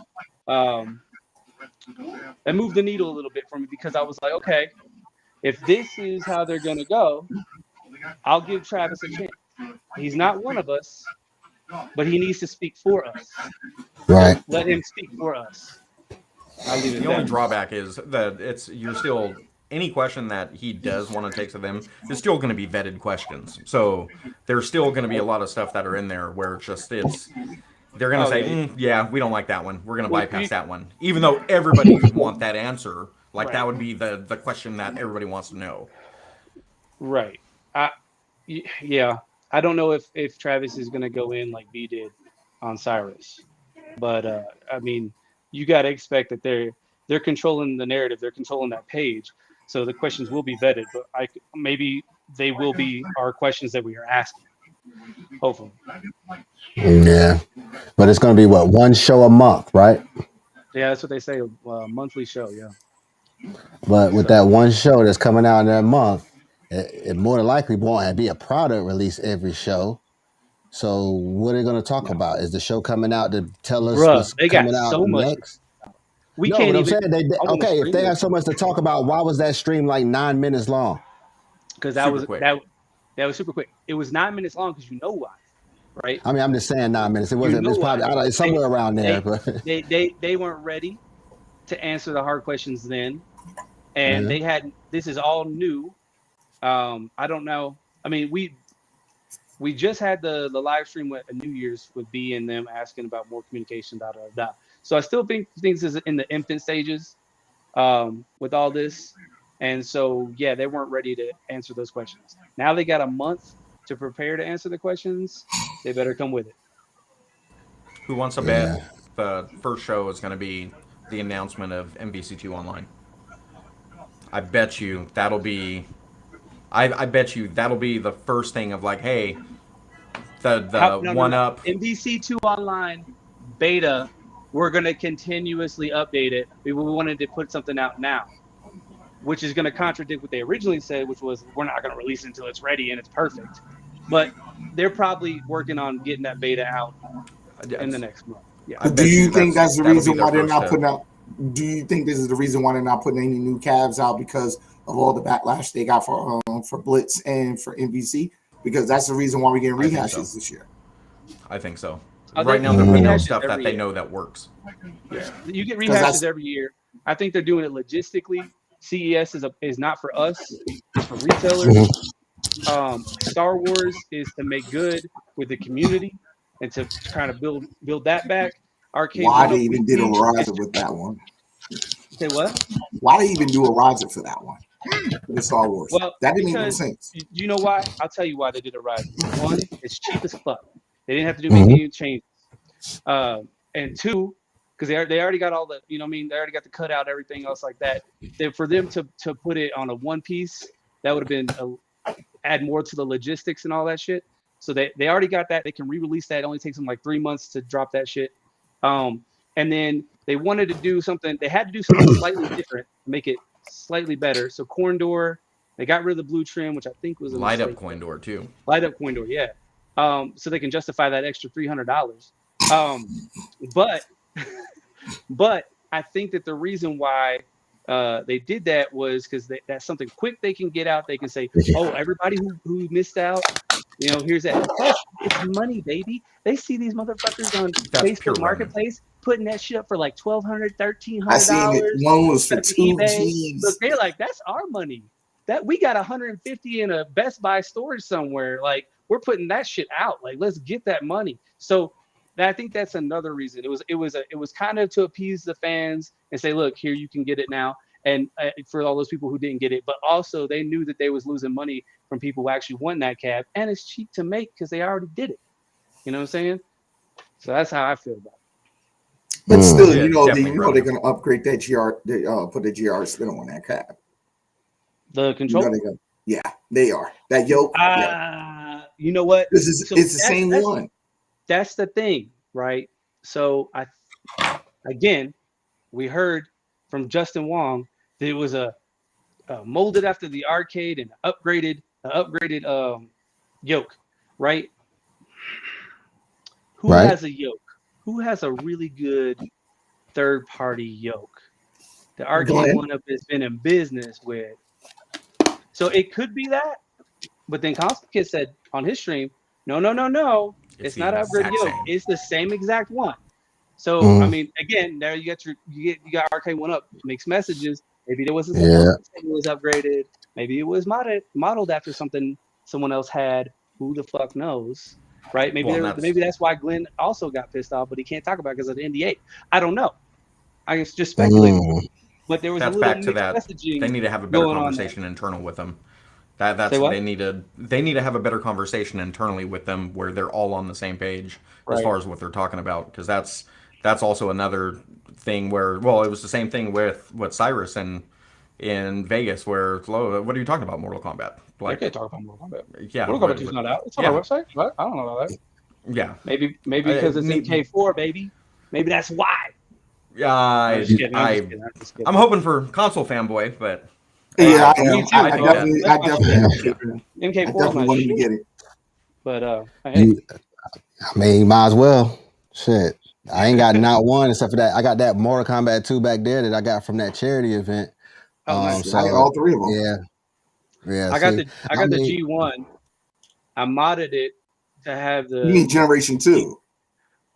That moved the needle a little bit for me, because I was like, okay, if this is how they're gonna go, I'll give Travis a chance. He's not one of us, but he needs to speak for us. Right. Let him speak for us. I'll leave it the only drawback is that you're still, any question that he does want to take to them is still going to be vetted questions. So there's still going to be a lot of stuff that are in there where they're going to say, yeah, we don't like that one. We're going to bypass that one. Even though everybody could want that answer. Like, that would be the question that everybody wants to know. Right. Yeah. I don't know if Travis is going to go in like B did on Cyrus. But, I mean, you got to expect that they're controlling the narrative. They're controlling that page. So the questions will be vetted. But maybe they will be our questions that we are asking. Hopefully. Yeah, but it's going to be what, one show a month, right? Yeah, that's what they say. Monthly show. Yeah. But with that one show that's coming out in that month, it more than likely won't be a product release every show. So what are they going to talk about? Is the show coming out to tell us what's coming out so next? We can't but I'm even. saying okay, if they have so much to talk about, why was that stream like 9 minutes long? Because that was super quick. It was 9 minutes long because you know why, right? I mean, I'm just saying 9 minutes. It wasn't. It's probably it's somewhere around there. But they weren't ready to answer the hard questions then, and they had. This is all new. I don't know. I mean, we just had the live stream with New Year's with B and them asking about more communication. So I still think things is in the infant stages with all this. And so, yeah, they weren't ready to answer those questions. Now they got a month to prepare to answer the questions. They better come with it. Who wants to bet the first show is going to be the announcement of NBC2 Online? I bet you that'll be... I bet you that'll be the first thing of like, hey, one-up... NBC2 Online beta, we're going to continuously update it. We wanted to put something out now, which is going to contradict what they originally said, which was we're not going to release it until it's ready and it's perfect. But they're probably working on getting that beta out in the next month. Yeah. Do you think that's the reason why they're not putting out? Do you think this is the reason why they're not putting any new Cavs out, because of all the backlash they got for Blitz and for NBC? Because that's the reason why we're getting rehashes this year. I think so. Right now, they're putting out stuff that they know that works. Yeah, you get rehashes every year. I think they're doing it logistically. CES is not for us; it's for retailers. Star Wars is to make good with the community and to kind of build that back. Arcade. Why they even did a riser with that one? Say what? Why they even do a riser for that one? The Star Wars. Well, that didn't make any sense. You know why? I'll tell you why they did a riser. One, it's cheap as fuck. They didn't have to do any changes. And two, because they already got all the, they already got the cutout, everything else like that. For them to put it on a one piece, that would have been add more to the logistics and all that shit. So they already got that. They can re-release that. It only takes them like 3 months to drop that shit. And then they wanted to do something. They had to do something slightly different to make it slightly better. So corn door, they got rid of the blue trim, which I think was a light mistake. up coin door too. Light up coin door, yeah. So they can justify that extra $300. But I think that the reason why they did that was because that's something quick they can get out. They can say, oh, everybody who missed out, here's that. Plus, it's money, baby. They see these motherfuckers on Facebook Marketplace putting that shit up for like $1,200, $1,300. I seen it. One was for 2 G's. Look, they're like, that's our money. That we got 150 in a Best Buy storage somewhere. Like, we're putting that shit out. Like, let's get that money. So I think that's another reason. It was kind of to appease the fans and say, look, here, you can get it now. And for all those people who didn't get it, but also they knew that they was losing money from people who actually won that cab, and it's cheap to make because they already did it. You know what I'm saying? So that's how I feel about it. But still, they're gonna upgrade that GR. Put the GR spin on that cab. The controller. Yeah, they are. That yoke. You know what? It's the same one. That's the thing, right? So we heard from Justin Wong that it was a molded after the arcade and upgraded yoke, right? Who has a yoke? Who has a really good third-party yoke? The arcade one-up has been in business with. So it could be that, but then Constant Kid said on his stream, no, it's not an upgraded yoke. It's the same exact one. So I mean, again, there you got arcade one up, mixed messages. Maybe there was it was upgraded. Maybe it was modeled after something someone else had. Who the fuck knows, right? Maybe maybe that's why Glenn also got pissed off, but he can't talk about it because of the NDA. I don't know. I guess just speculating. But there was a little back to that. Messaging. They need to have a better conversation internal with them. That's what they need to have a better conversation internally with them where they're all on the same page as far as what they're talking about, because that's also another thing where it was the same thing with Cyrus in Vegas where what are you talking about, Mortal Kombat? Like, I can't talk about Mortal Kombat. Yeah, Mortal Kombat 2 is not out. It's on our website. What? I don't know about that. Yeah, maybe because it's MK4, baby. Maybe that's why. Yeah, I'm hoping for console fanboy, but yeah, I definitely MK4 want to get it. But I mean, might as well. Shit, I ain't got not one except for that. I got that Mortal Kombat 2 back there that I got from that charity event. Nice. So, I got all 3 of them. Yeah. I got the G1. I modded it to have the. You mean Generation 2?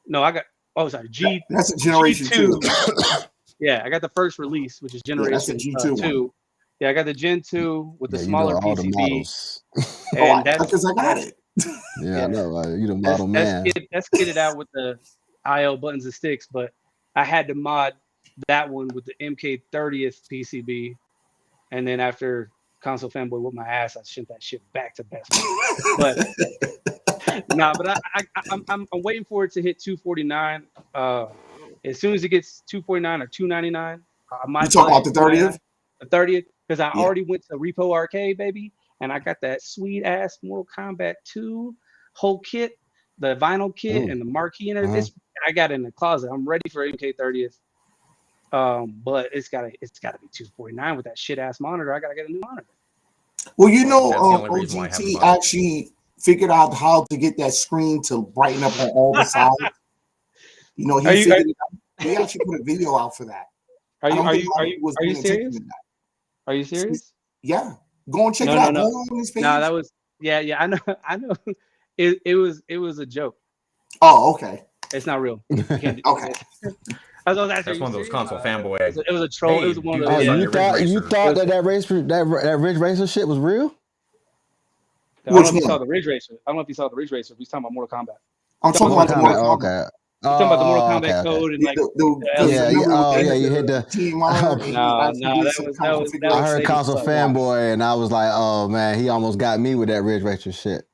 No, I got. Oh, sorry, G. That's a Generation G2. 2. Yeah, I got the first release, which is Generation G2 2. Yeah, I got the Gen 2 with the smaller PCB. And that's because I got it. Yeah, I know. You the model man. That's kitted out with the IL buttons and sticks, but I had to mod that one with the MK30th PCB, and then after Console Fanboy with my ass, I sent that shit back to Best Buy. But I'm waiting for it to hit 249. As soon as it gets 249 or 299, I might. You talking about the 30th? The 30th, because I already went to Repo Arcade, baby, and I got that sweet ass Mortal Kombat 2 whole kit, the vinyl kit and the marquee and everything. I got it in the closet. I'm ready for MK30th. But it's gotta be 249 with that shit ass monitor. I gotta get a new monitor. Well, OGT actually figured out how to get that screen to brighten up on all the sides. He actually put a video out for that. Are you serious? Are you serious? Yeah. Go and check it out. Go on his page. No, that was I know. It was a joke. Oh, okay. It's not real. Okay. That's one of those console fanboy. It was a troll. Hey, it was one of those. You thought that Ridge Racer shit was real? I don't know if you saw the Ridge Racer. I don't know if you saw the Ridge Racer. He's talking about Mortal Kombat. I'm talking about the Mortal Kombat. Okay. You're talking about the Mortal Kombat code and like you hit the no, I heard console fanboy and I was like, oh man, he almost got me with that Ridge Racer shit.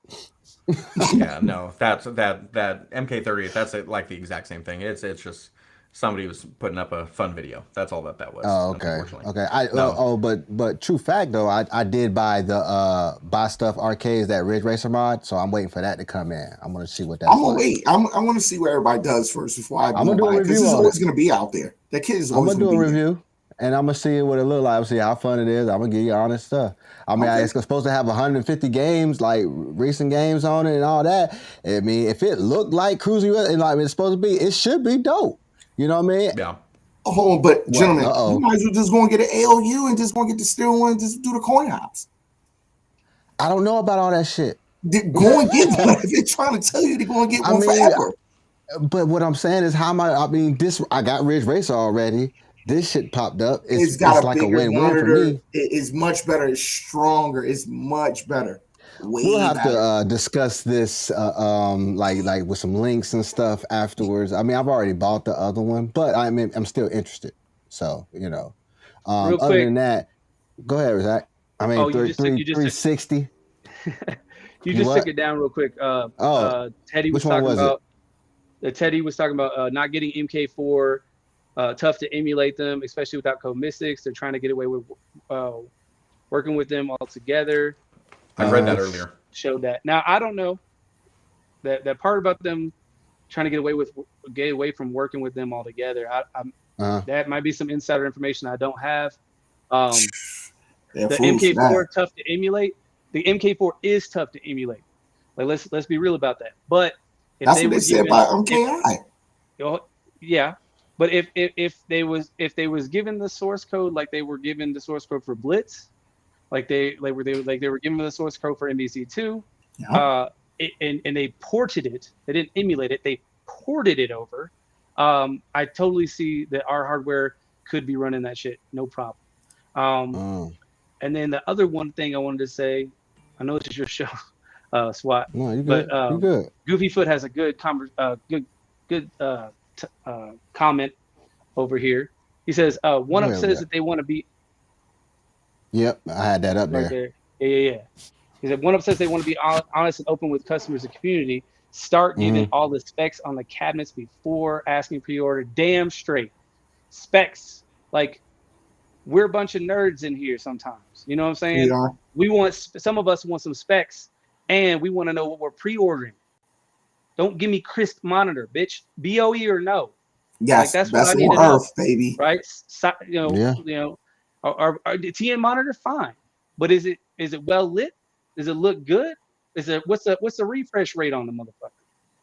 Yeah, no, that MK30. That's like the exact same thing. It's just somebody was putting up a fun video. That's all that was. Oh, okay. Unfortunately. Okay. But true fact though, I did buy the buy stuff arcades, that Ridge Racer mod, so I'm waiting for that to come in. I'm gonna see what that's I'm gonna wait. I'm gonna see what everybody does first before I. I'm gonna do a review. This is always gonna be out there. That kid is always. I'm gonna do a review. And I'm gonna see what it look like. I'm see how fun it is. I'm gonna give you honest stuff. I mean, it's supposed to have 150 games, like recent games on it and all that. I mean, if it looked like Cruising and like it's supposed to be, it should be dope. You know what I mean? Yeah. Oh, but gentlemen, you might as well just go and get an ALU and just go and get the steering wheel and just do the coin hops. I don't know about all that shit. Go and get one. If they're trying to tell you they're going to get one forever. But what I'm saying is, I got Ridge Racer already. This shit popped up. It's like a win-win for me. It's much better. It's stronger. It's much better. We'll have to discuss this like with some links and stuff afterwards. I mean, I've already bought the other one, but I'm still interested. So, you know. Other than that, go ahead, Zach. I mean, 360. You just took it down real quick. Teddy was talking about Teddy was talking about not getting MK4. Tough to emulate them, especially without Code Mystics. They're trying to get away with working with them all together. I read that earlier. Showed that. Now I don't know that part about them trying to get away from working with them all together. That might be some insider information I don't have. The MK4 tough to emulate. The MK4 is tough to emulate. Like let's be real about that. But if that's what they said about MKI. Yeah. But if they was given the source code like they were given the source code for Blitz, like they were given the source code for MBC2, and they ported it, they didn't emulate it, they ported it over. I totally see that our hardware could be running that shit, no problem. And then the other one thing I wanted to say, I know this is your show, SWAT. No, you good. But you good. Goofy Foot has a good comment over here. He says, one up says that they want to be. Yep, I had that up there. Yeah. He said, one up says they want to be honest and open with customers and community. Start giving all the specs on the cabinets before asking pre-order. Damn straight. Specs. Like, we're a bunch of nerds in here sometimes. You know what I'm saying? We want, some of us want some specs, and we want to know what we're pre-ordering. Don't give me crisp monitor, bitch. BOE or no? Yes, like, that's what I need to know, baby. Right? Our TN monitor, fine, but is it well lit? Does it look good? Is it what's the refresh rate on the motherfucker?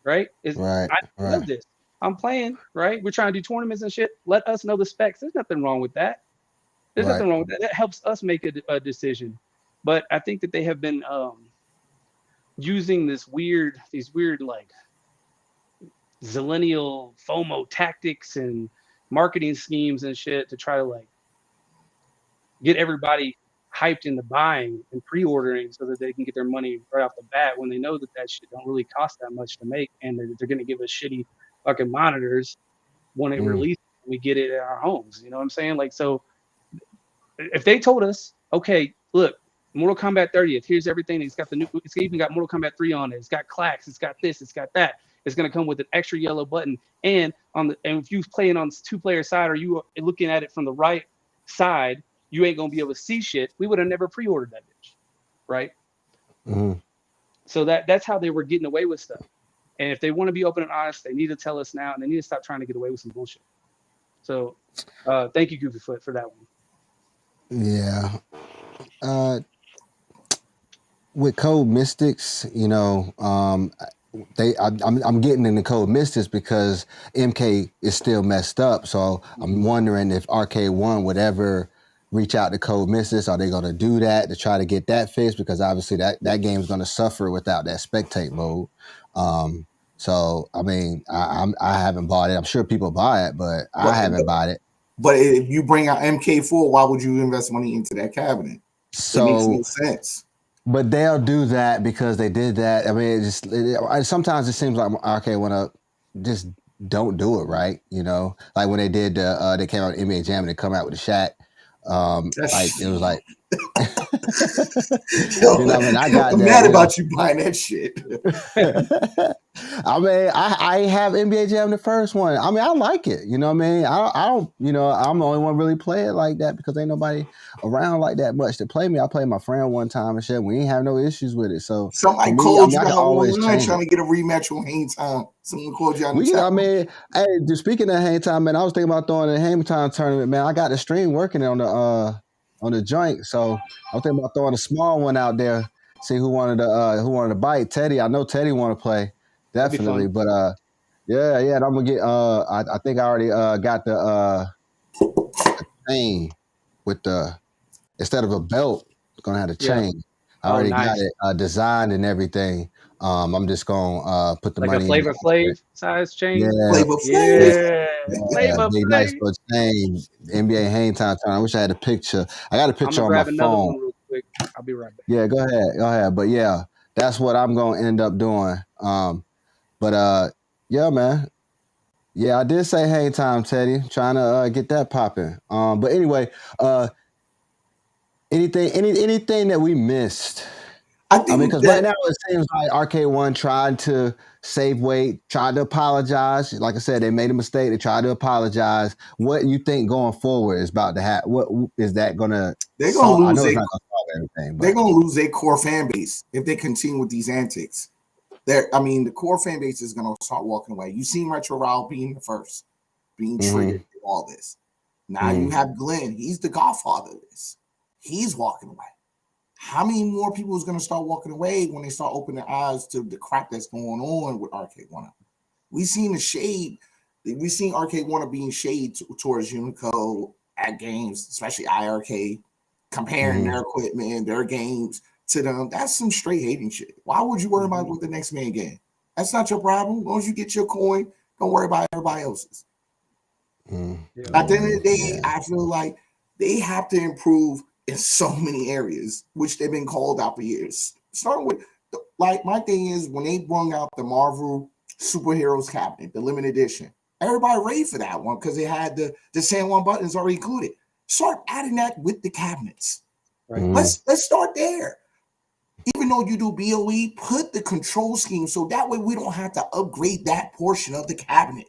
Right? I love this. I'm playing. Right? We're trying to do tournaments and shit. Let us know the specs. There's nothing wrong with that. There's nothing wrong with that. That helps us make a decision. But I think that they have been using these weird like zillennial FOMO tactics and marketing schemes and shit to try to like get everybody hyped into buying and pre-ordering so that they can get their money right off the bat when they know that shit don't really cost that much to make, and they're going to give us shitty fucking monitors when it releases and we get it at our homes. You know what I'm saying? Like, so if they told us, okay, look, Mortal Kombat 30th, here's everything. It's even got Mortal Kombat 3 on it. It's got clacks. It's got this. It's got that. It's going to come with an extra yellow button. And if you playing on 2-player side or you are looking at it from the right side, you ain't going to be able to see shit. We would have never pre-ordered that bitch. Right? Mm-hmm. So that's how they were getting away with stuff. And if they want to be open and honest, they need to tell us now, and they need to stop trying to get away with some bullshit. So thank you, Goofy Foot, for that one. Yeah. With Code Mystics, you know, I'm getting into Code Mystics because MK is still messed up. So I'm wondering if Arcade One would ever reach out to Code Mystics. Are they going to do that to try to get that fixed? Because obviously that game is going to suffer without that spectate mode. So I mean, I haven't bought it. I'm sure people buy it, but I haven't bought it. But if you bring out MK4, why would you invest money into that cabinet? So it makes no sense. But they'll do that because they did that. I mean, sometimes it seems like Arcade want to just don't do it right. You know, like when they did, they came out with NBA Jam and they come out with the Shaq. Like it was like, Yo, you know what I mean? I got I'm that. mad about you buying that shit. I mean, I have NBA Jam, the first one. I mean, I like it. You know what I mean? I don't, you know, I'm the only one really play it like that because ain't nobody around like that much to play me. I played my friend one time and shit. We ain't have no issues with it. So somebody for me, called you I can out always online change trying it. to get a rematch on Hang Time. Someone called you out in the chat. I mean, hey, speaking of Hang Time, man, I was thinking about throwing a Hang Time tournament, man. I got the stream working on the joint, so I was thinking about throwing a small one out there. See who wanted to bite. Teddy, I know Teddy want to play definitely, but yeah, and I'm gonna get. I think I already got the chain with the instead of a belt, it's gonna have a chain. I already got it designed and everything. I'm just gonna put the like money a Flavor in. Flav size chain. Yeah, Flavor big Flav. nice little chain. NBA Hang Time tournament. I wish I had a picture. I got a picture on my phone. I'm gonna grab another one real quick. I'll be right back. Yeah, go ahead. But yeah, that's what I'm gonna end up doing. Yeah, man. Yeah, I did say Hang Time, Teddy. Trying to get that popping. But anyway, anything that we missed? I mean, because right now it seems like Arcade One tried to save weight, tried to apologize. Like I said, they made a mistake. They tried to apologize. What you think going forward is about to happen? What is that gonna? They're gonna lose. I know it's not gonna solve everything. They're gonna lose their core fan base if they continue with these antics. The core fan base is gonna start walking away. You seen Retro Raul being the first, being triggered with all this. Now you have Glenn. He's the godfather of this. He's walking away. How many more people is going to start walking away when they start opening their eyes to the crap that's going on with Arcade One? We've seen the shade. We've seen Arcade One being shade towards Unico at games, especially IRK, comparing their equipment, their games to them. That's some straight hating shit. Why would you worry about what the next man game? That's not your problem. As long as you get your coin, don't worry about everybody else's. At the end of the day, I feel like they have to improve in so many areas, which they've been called out for years. Starting with, like, my thing is when they brought out the Marvel Superheroes cabinet, the limited edition, everybody raved for that one because it had the San Juan buttons already included. Start adding that with the cabinets. Right. Let's start there. Even though you do BOE, put the control scheme so that way we don't have to upgrade that portion of the cabinet.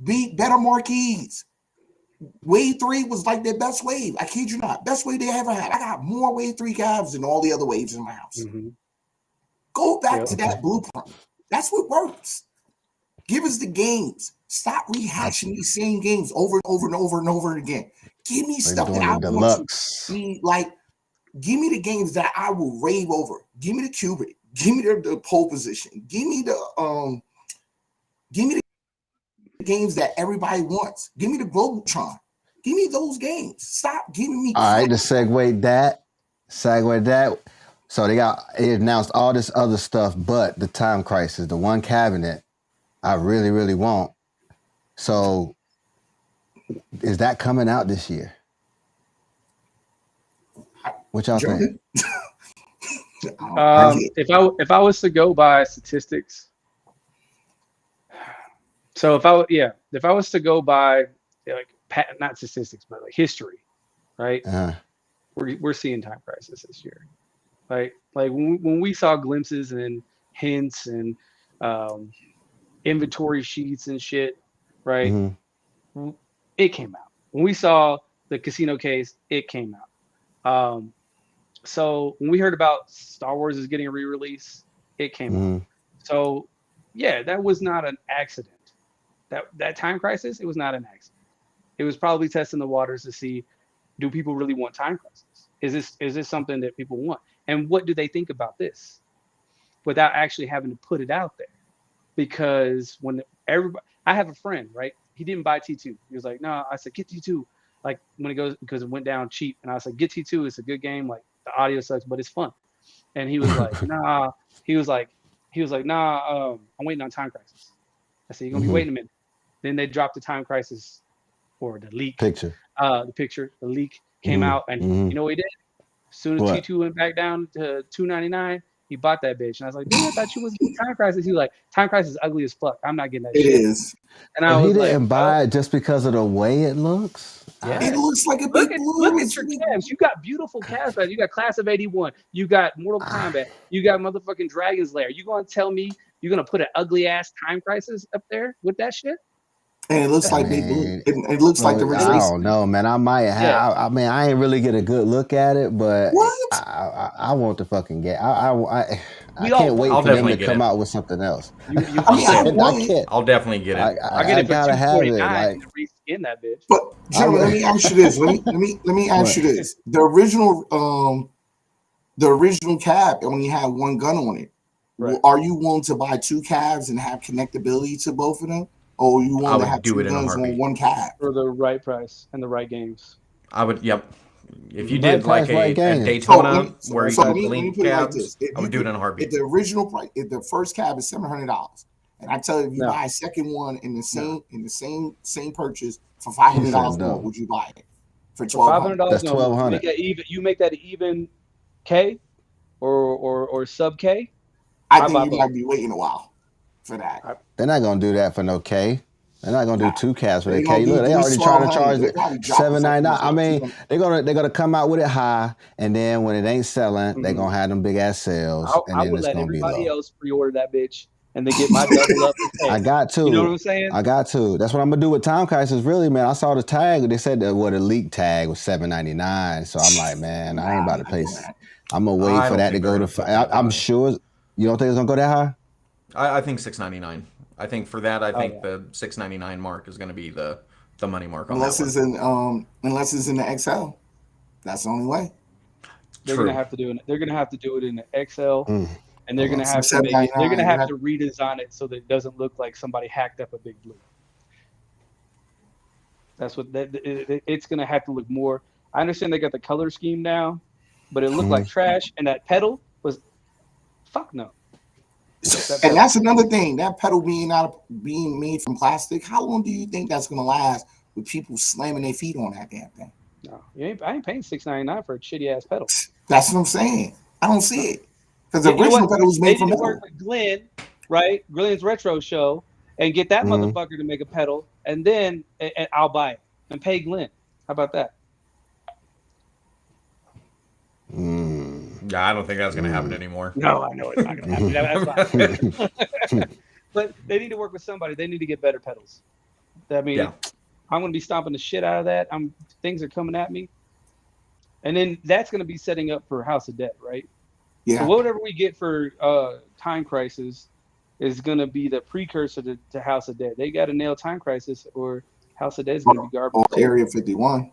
Be better marquees. Wave 3 was like their best wave. I kid you not. Best wave they ever had. I got more Wave 3 cabs than all the other waves in my house. Go back to that blueprint. That's what works. Give us the games. Stop rehashing these same games over and over and over and over again. Give me stuff that I want to be like. Give me the games that I will rave over. Give me the Cubic. Give me the pole position. Give me the games that everybody wants. Give me the Globotron. Give me those games. Stop giving me. All right, to segue that. So they announced all this other stuff, but the Time Crisis, the one cabinet I really, really want. So is that coming out this year? What y'all think? If I was to go by statistics, so if I was to go by like not statistics but like history, right? We're seeing Time Crisis this year, right? Like when we saw glimpses and hints and inventory sheets and shit, right? It came out. When we saw the casino case, it came out. So when we heard about Star Wars is getting a re-release, it came out. So yeah, that was not an accident. That Time Crisis, it was not an accident. It was probably testing the waters to see, do people really want Time Crisis? Is this something that people want? And what do they think about this? Without actually having to put it out there. Because when I have a friend, right? He didn't buy T2. He was like, no, I said, get T2. Like when it goes, because it went down cheap. And I was like, get T2, it's a good game. Like the audio sucks, but it's fun. And he was like, nah. He was like, nah, I'm waiting on Time Crisis. I said, you're gonna be waiting a minute. Then they dropped the Time Crisis or the leak. The leak came out, and you know what he did? As soon as T2 went back down to $299, he bought that bitch. And I was like, dude, I thought you was Time Crisis. He was like, Time Crisis is ugly as fuck. I'm not getting that shit. It is. And I was he didn't buy it just because of the way it looks. It looks like a look big at blue. look at your calves. You got beautiful calves, man. You got Class of 81. You got Mortal Kombat. You got motherfucking Dragon's Lair. You gonna tell me you're gonna put an ugly ass Time Crisis up there with that shit? And it looks like big blue. It looks like the I don't know, man. I might have. I mean, I ain't really get a good look at it, but I want the fucking game. I can't wait for them to come out with something else. I'll definitely get it. I gotta have it. Like reskin that bitch. But gentlemen, let me ask you this. Let me ask you this. The original cab only had one gun on it. Right. Are you willing to buy two cabs and have connectability to both of them? Or you want to have two guns on one cab? For the right price and the right games. I would, yep. If you did like a Daytona where you could link cabs, I would do it in a heartbeat. If the original price, if the first cab is $700, and I tell you, if you buy a second one in the same purchase for $500 more, would you buy it for $1,200? That's $1,200. You make that even K or sub K. I think you might be waiting a while for that. They're not gonna do that for no K. They're not gonna do two cabs for that K. Look, they already trying to charge it $799. I mean, they're gonna come out with it high, and then when it ain't selling, they're gonna have them big ass sales, and then it's gonna be low. Everybody else pre-order that bitch, and they get my double up. I got to. You know what I'm saying? I got to. That's what I'm gonna do with Time Crisis. Really, man. I saw the tag. They said that the leak tag was $799. So I'm like, man, I ain't about to pay. I'm gonna wait for that to go to. I'm sure. You don't think it's gonna go that high? I think $699. I think for that, the $699 mark is going to be the money mark. Unless it's in the XL, that's the only way. They're going to have to do it. They're going to have to do it in the XL, and they're going to have to make it. They're going to have to redesign it so that it doesn't look like somebody hacked up a big blue. That's what it's going to have to look more. I understand they got the color scheme now, but it looked like trash, and that pedal was fuck no. And that's another thing. That pedal being made from plastic, how long do you think that's gonna last with people slamming their feet on that damn thing? No, I ain't paying $699 for a shitty ass pedal. That's what I'm saying. I don't see it because the original pedal was made from metal. Work with Glen, right? Glen's retro show, and get that motherfucker to make a pedal, and then I'll buy it and pay Glen. How about that? Yeah, I don't think that's going to happen anymore. No, I know it's not going to happen. But they need to work with somebody. They need to get better pedals. I mean, I'm going to be stomping the shit out of that. Things are coming at me. And then that's going to be setting up for House of Dead, right? Yeah. So whatever we get for Time Crisis is going to be the precursor to House of Dead. They got to nail Time Crisis or House of Dead is going to be garbage. Or Area 51.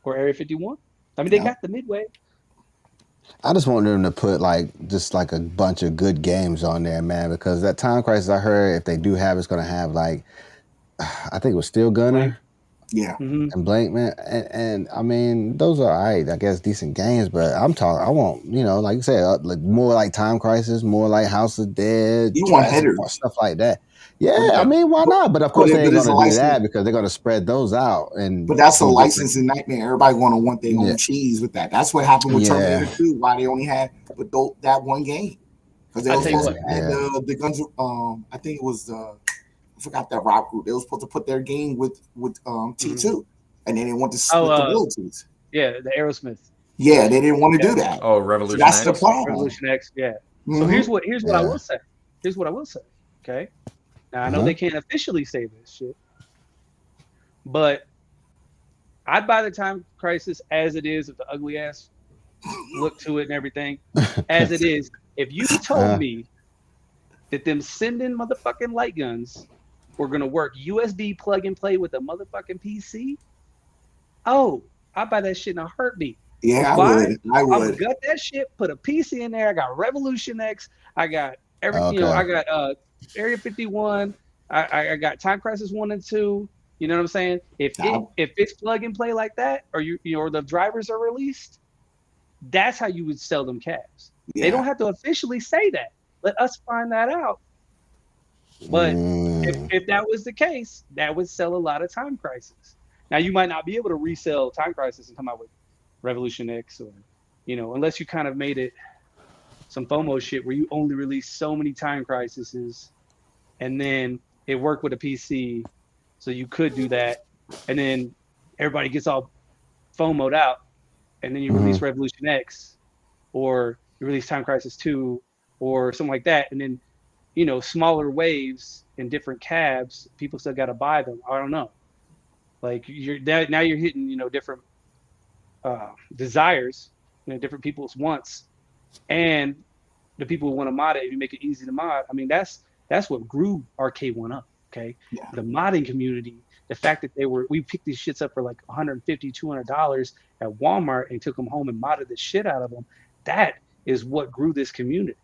Or Area 51. I mean, they got the Midway. I just want them to put just a bunch of good games on there, man, because that Time Crisis I heard if they do have it's gonna have I think it was Steel Gunner. Yeah. And Blank, man. And I mean, those are I guess decent games, but I want, like you said, more like Time Crisis, more like House of Dead. You want headers. Stuff like that. Yeah, I mean, why not? But of course they ain't gonna do that because they're gonna spread those out. But that's a licensing nightmare. Everybody gonna want their own cheese with that. That's what happened with Terminator 2. Why they only had that one game? Because they were supposed to add the guns. I think it was I forgot that rock group. They were supposed to put their game with T2, and then they want to split the royalties. Yeah, the Aerosmith. Yeah, they didn't want to do that. Oh, Revolution X. That's the problem. Revolution X. Yeah. So here's what I will say. Here's what I will say. Okay. Now, I know they can't officially say this shit, but I'd buy the Time Crisis as it is with the ugly ass look to it and everything, as it is. If you told me that them sending motherfucking light guns were going to work USB plug and play with a motherfucking PC, I'd buy that shit in a heartbeat. Yeah, I would. I would gut that shit, put a PC in there. I got Revolution X. I got everything. I got Area 51. I got Time Crisis 1 and 2. You know what I'm saying? If it's plug and play like that, or or the drivers are released, that's how you would sell them cabs. Yeah. They don't have to officially say that. Let us find that out. But if that was the case, that would sell a lot of Time Crisis. Now you might not be able to resell Time Crisis and come out with Revolution X, or unless you kind of made it some FOMO shit where you only release so many Time Crises, and then it worked with a PC, so you could do that, and then everybody gets all FOMO'd out, and then you release Revolution X, or you release Time Crisis 2, or something like that, and then smaller waves in different cabs, people still got to buy them. I don't know. Like now you're hitting different desires, different people's wants, and the people who want to mod it. If you make it easy to mod, I mean that's what grew Arcade 1 up. Okay, the modding community, the fact that we picked these shits up for like $150, $200 at Walmart and took them home and modded the shit out of them. That is what grew this community,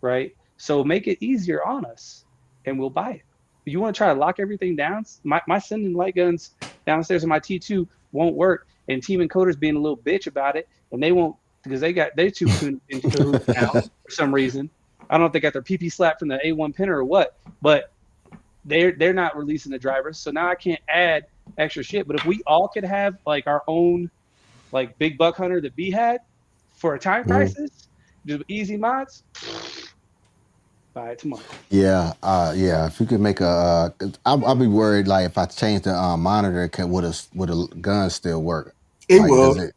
right? So make it easier on us, and we'll buy it. You want to try to lock everything down? My sending light guns downstairs in my T2 won't work, and Team Encoder's being a little bitch about it, and they won't because they're too in cahoots now for some reason. I don't know if they got their PP slap from the A1 pinner or what, but they're not releasing the drivers, so now I can't add extra shit. But if we all could have like our own like big buck hunter that B had for a Time Crisis, just easy mods. Buy it tomorrow. Yeah. If you could make I'll be worried. Like if I change the monitor, would a gun still work? It like, will.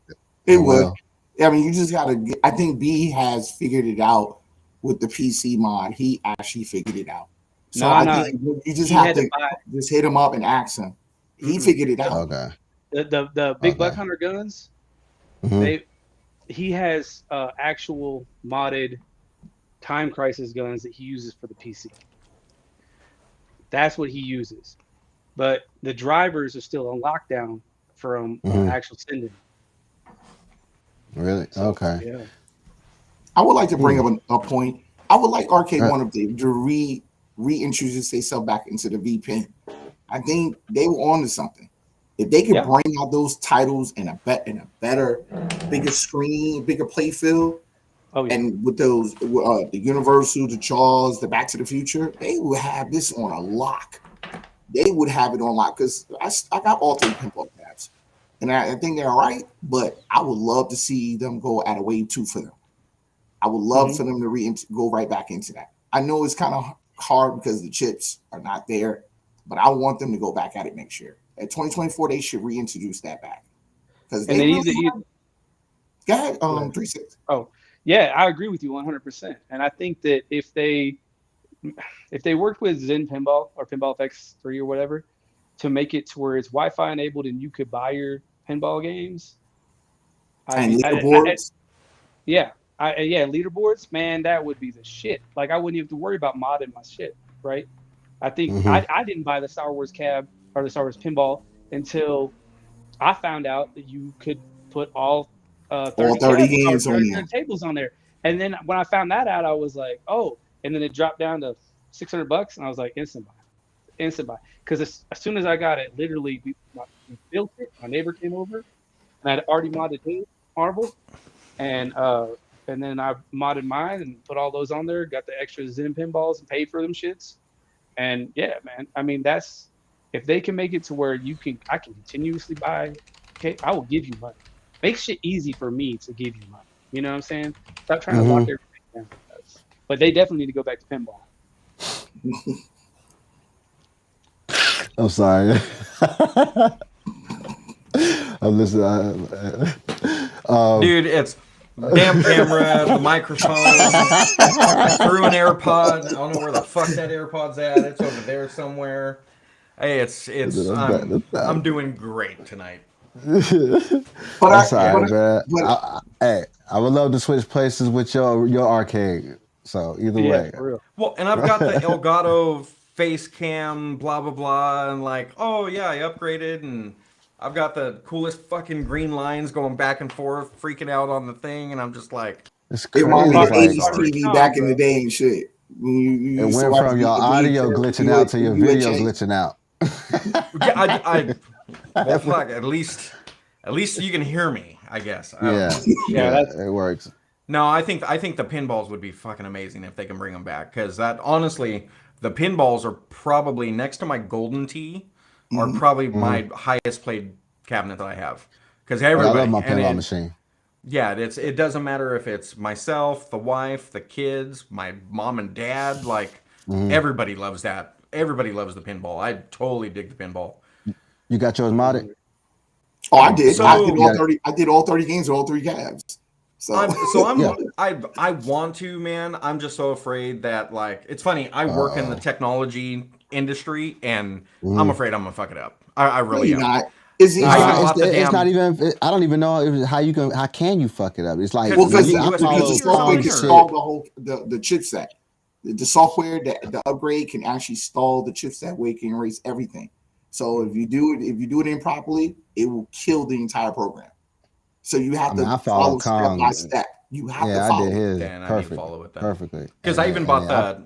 It would. Will? I mean, you just gotta. I think B has figured it out with the PC mod. He actually figured it out. So I think you just have to just hit him up and ask him. He figured it out. Okay. The big buck hunter guns. He has actual modded Time Crisis guns that he uses for the PC. That's what he uses, but the drivers are still on lockdown from actual sending. Really? So, okay. Yeah. I would like to bring up a point. I would like Arcade 1 Up to reintroduce themselves back into the VPN. I think they were on to something. If they could bring out those titles in a better, bigger screen, bigger play field, and with those the Universal, the Jaws, the Back to the Future, they would have this on a lock. They would have it on lock because I got all 3 pinball tabs, and I think they're all right. But I would love to see them go at a wave 2 for them. I would love for them to go right back into that. I know it's kind of hard because the chips are not there, but I want them to go back at it next year. At 2024, they should reintroduce that back because they need to. Go ahead, 3-6. Oh, yeah, I agree with you 100%. And I think that if they worked with Zen Pinball or Pinball FX3 or whatever to make it to where it's Wi-Fi enabled and you could buy your pinball games, and leaderboards, leaderboards, man, that would be the shit. Like I wouldn't have to worry about modding my shit, right? I think I didn't buy the Star Wars cab or the Star Wars pinball until I found out that you could put all 30 games on there, tables on there. And then when I found that out, I was like, oh, and then it dropped down to $600, and I was like, instant buy. Because as soon as I got it, literally we built it. My neighbor came over, and I had already modded his Marvel, and then I modded mine and put all those on there. Got the extra Zen pinballs and paid for them shits. And yeah, man, I mean that's if they can make it to where I can continuously buy. Okay, I will give you money. Make shit easy for me to give you money. You know what I'm saying? Stop trying to lock everything down. But they definitely need to go back to pinball. I'm sorry. I'm listening. Dude, it's damn camera, the microphone. I threw an AirPod. I don't know where the fuck that AirPod's at. It's over there somewhere. Hey, I'm doing great tonight. But I would love to switch places with your arcade. So either way. For real. Well, and I've got the Elgato face cam, blah blah blah, and like, oh yeah, I upgraded, and I've got the coolest fucking green lines going back and forth, freaking out on the thing, and I'm just like, it's crazy. It reminds me of 80s TV back in the day and shit. It went from your audio glitching out to your video glitching out. Well, fuck. At least you can hear me, I guess. It works. No, I think the pinballs would be fucking amazing if they can bring them back, because that honestly, the pinballs are probably next to my Golden Tee, are probably my highest played cabinet that I have. Because everybody, I love my pinball machine. Yeah, it doesn't matter if it's myself, the wife, the kids, my mom and dad. Like everybody loves that. Everybody loves the pinball. I totally dig the pinball. You got yours modded? Oh, I did. So, I did all 30. I did all 30 games with all 3 cabs. I want to, man. I'm just so afraid that, like, it's funny. I work in the technology industry, and I'm afraid I'm gonna fuck it up. I really am. Not. It's not even. I don't even know how you can. How can you fuck it up? It's like because USB the software can stall the whole the chipset. The software that the upgrade can actually stall the chipset where it can erase everything. So if you do it improperly, it will kill the entire program. So you have to follow step by step. You have to follow. I did his I need to follow it then. Perfectly. Because I even bought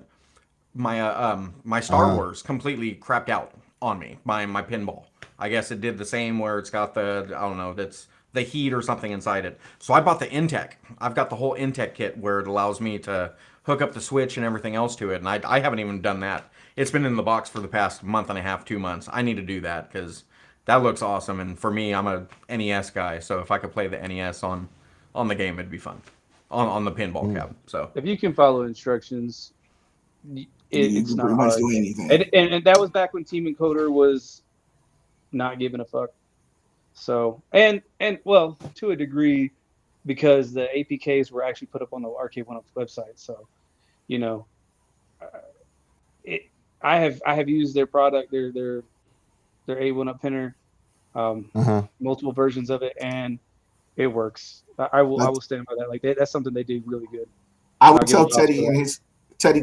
my Star Wars completely crapped out on me. My pinball. I guess it did the same where it's got that's the heat or something inside it. So I bought the Intech. I've got the whole Intech kit where it allows me to hook up the switch and everything else to it. And I haven't even done that. It's been in the box for the past month and a half, 2 months. I need to do that because that looks awesome. And for me, I'm a NES guy. So if I could play the NES on the game, it'd be fun. On the pinball cab. So if you can follow instructions, it's not much hard. do anything. And that was back when Team Encoder was not giving a fuck. So and well, to a degree, because the APKs were actually put up on the Arcade 1 website. So, I have used their product, their A1 pinner, multiple versions of it, and it works. I will stand by that. Like that's something they do really good. I would tell Teddy in his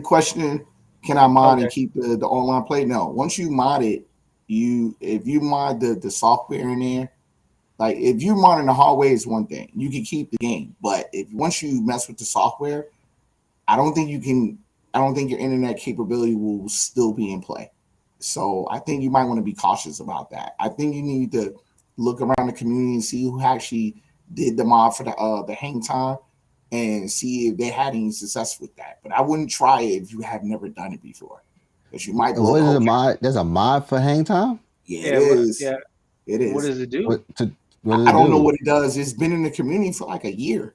questioning, can I mod and keep the online play? No. Once you mod it, if you mod the software in there, like if you mod in the hallway is one thing. You can keep the game. But once you mess with the software, I don't think your internet capability will still be in play. So I think you might want to be cautious about that. I think you need to look around the community and see who actually did the mod for the hang time and see if they had any success with that. But I wouldn't try it if you have never done it before. Because you might blow. What is a mod? There's a mod for hang time? Yeah, it is. It is. What does it do? I don't know what it does. It's been in the community for like a year.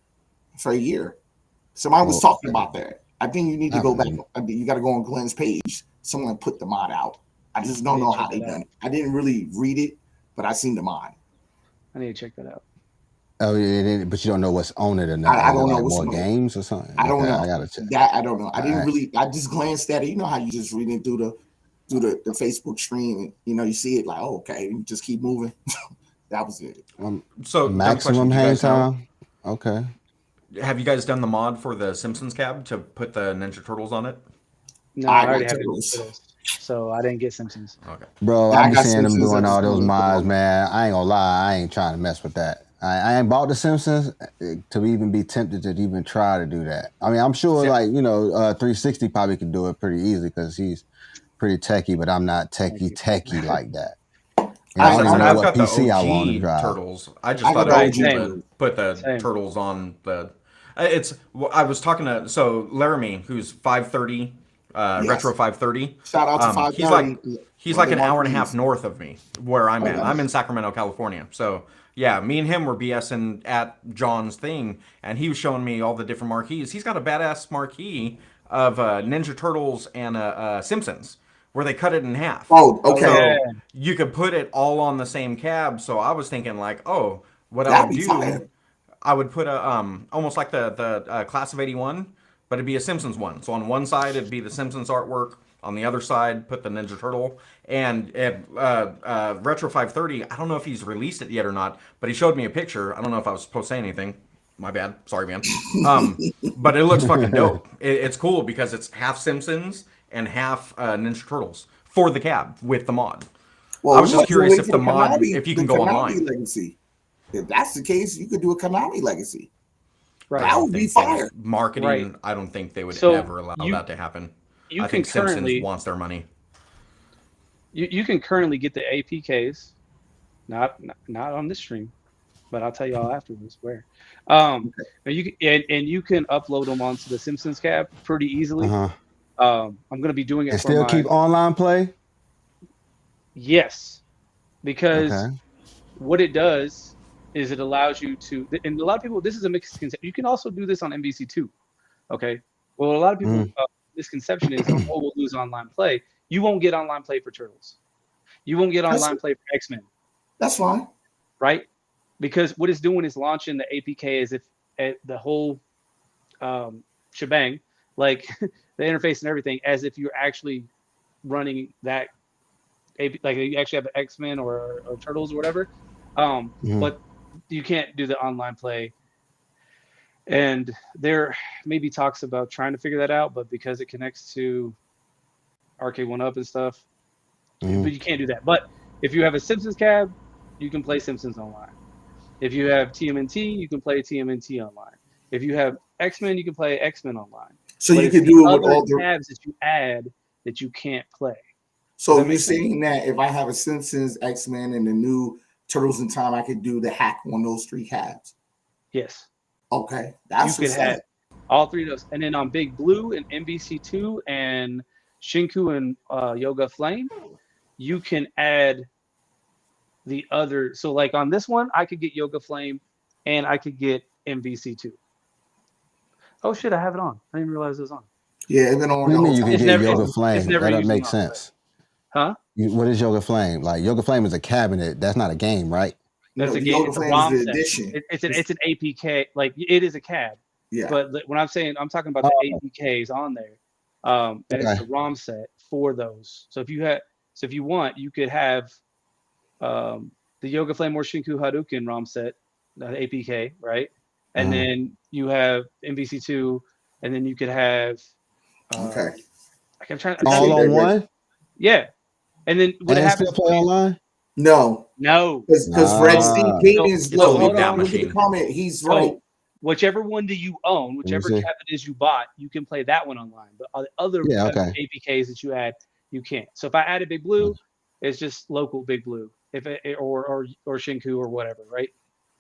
Somebody was talking about that. I think you need to go back. You got to go on Glen's page. Someone put the mod out. I just don't know how they done it. I didn't really read it, but I seen the mod. I need to check that out. Oh yeah, but you don't know what's on it or not. I don't know what's more games or something. I don't know. I gotta check that. I don't know. I didn't really. I just glanced at it. You know how you just reading through the Facebook stream, and you see it like, oh, okay, you just keep moving. That was it. So maximum hang time. Okay. Have you guys done the mod for the Simpsons cab to put the Ninja Turtles on it? No, I already have it. So I didn't get Simpsons. Okay. Bro, I be seeing them doing all those mods, man. I ain't gonna lie, I ain't trying to mess with that. I ain't bought the Simpsons to even be tempted to even try to do that. I mean, I'm sure 360 probably can do it pretty easily because he's pretty techie, but I'm not techie like that. I don't even know what PC I want to drive. Turtles. I just thought it was cool to put the turtles on the. I was talking to Laramie, who's 530, Retro 530. Shout out to 530. He's like an hour and a half north of me, where I'm at. I'm in Sacramento, California. So yeah, me and him were BSing at John's thing, and he was showing me all the different marquees. He's got a badass marquee of Ninja Turtles and Simpsons, where they cut it in half. Oh, okay. So you could put it all on the same cab. So I was thinking what I would do, fire. I would put a almost like the Class of '81, but it'd be a Simpsons one. So on one side it'd be the Simpsons artwork. On the other side, put the Ninja Turtle. And Retro 530, I don't know if he's released it yet or not, but he showed me a picture. I don't know if I was supposed to say anything. My bad. Sorry, man. But it looks fucking dope. It's cool because it's half Simpsons and half Ninja Turtles for the cab with the mod. Well, I was just curious if the mod, if you can go online. Legacy. If that's the case, you could do a Konami Legacy. Right. That would be fire. Marketing, right. I don't think they would ever allow that to happen. I think Simpsons wants their money. You can currently get the APKs, not on this stream, but I'll tell y'all afterwards where. And you can upload them onto the Simpsons cab pretty easily. I'm going to be doing it. And still keep online play. Yes, because what it does is it allows you to, and a lot of people, this is a misconception. You can also do this on NBC2. Okay. Well, a lot of people, misconception is, we'll lose online play. You won't get online play for Turtles. You won't get online play for X-Men. That's fine. Right? because what it's doing is launching the APK as if the whole shebang, like the interface and everything, as if you're actually running that like you actually have X-Men or Turtles or whatever. But you can't do the online play. And there maybe talks about trying to figure that out, but because it connects to Arcade 1-Up and stuff, but you can't do that. But if you have a Simpsons cab, you can play Simpsons online. If you have TMNT, you can play TMNT online. If you have X-Men, you can play X-Men online. So but you can do it with all the tabs that you add that you can't play. So you're saying that if I have a Simpsons, X-Men, and the new Turtles in Time, I could do the hack on those 3 cabs? Yes. Okay. That's you could have all 3 of those. And then on Big Blue and MVC2 and Shinku and Yoga Flame, you can add the other. So like on this one, I could get Yoga Flame and I could get MVC2. Oh shit, I have it on. I didn't realize it was on. Yeah, it's been on. What do you mean you can get Yoga Flame? That doesn't make sense. Huh? What is Yoga Flame? Like Yoga Flame is a cabinet. That's not a game, right? That's a game. It's a ROM set. It's an APK. Like it is a cab. Yeah. But when I'm saying, I'm talking about the APKs on there. And it's the ROM set for those. So if you want, you could have the Yoga Flame or Shinku Hadouken ROM set, the APK, right? And then you have MVC2, and then you could have okay. I'm trying all on one? Yeah. And then what happens still play online? No. Because Red Steve Payton is low. Hold on, look at the comment. He's right. Whichever one do you own, whichever cabinet is you bought, you can play that one online. But the other APKs that you add, you can't. So if I added Big Blue, it's just local Big Blue. If it, or Shinku or whatever, right?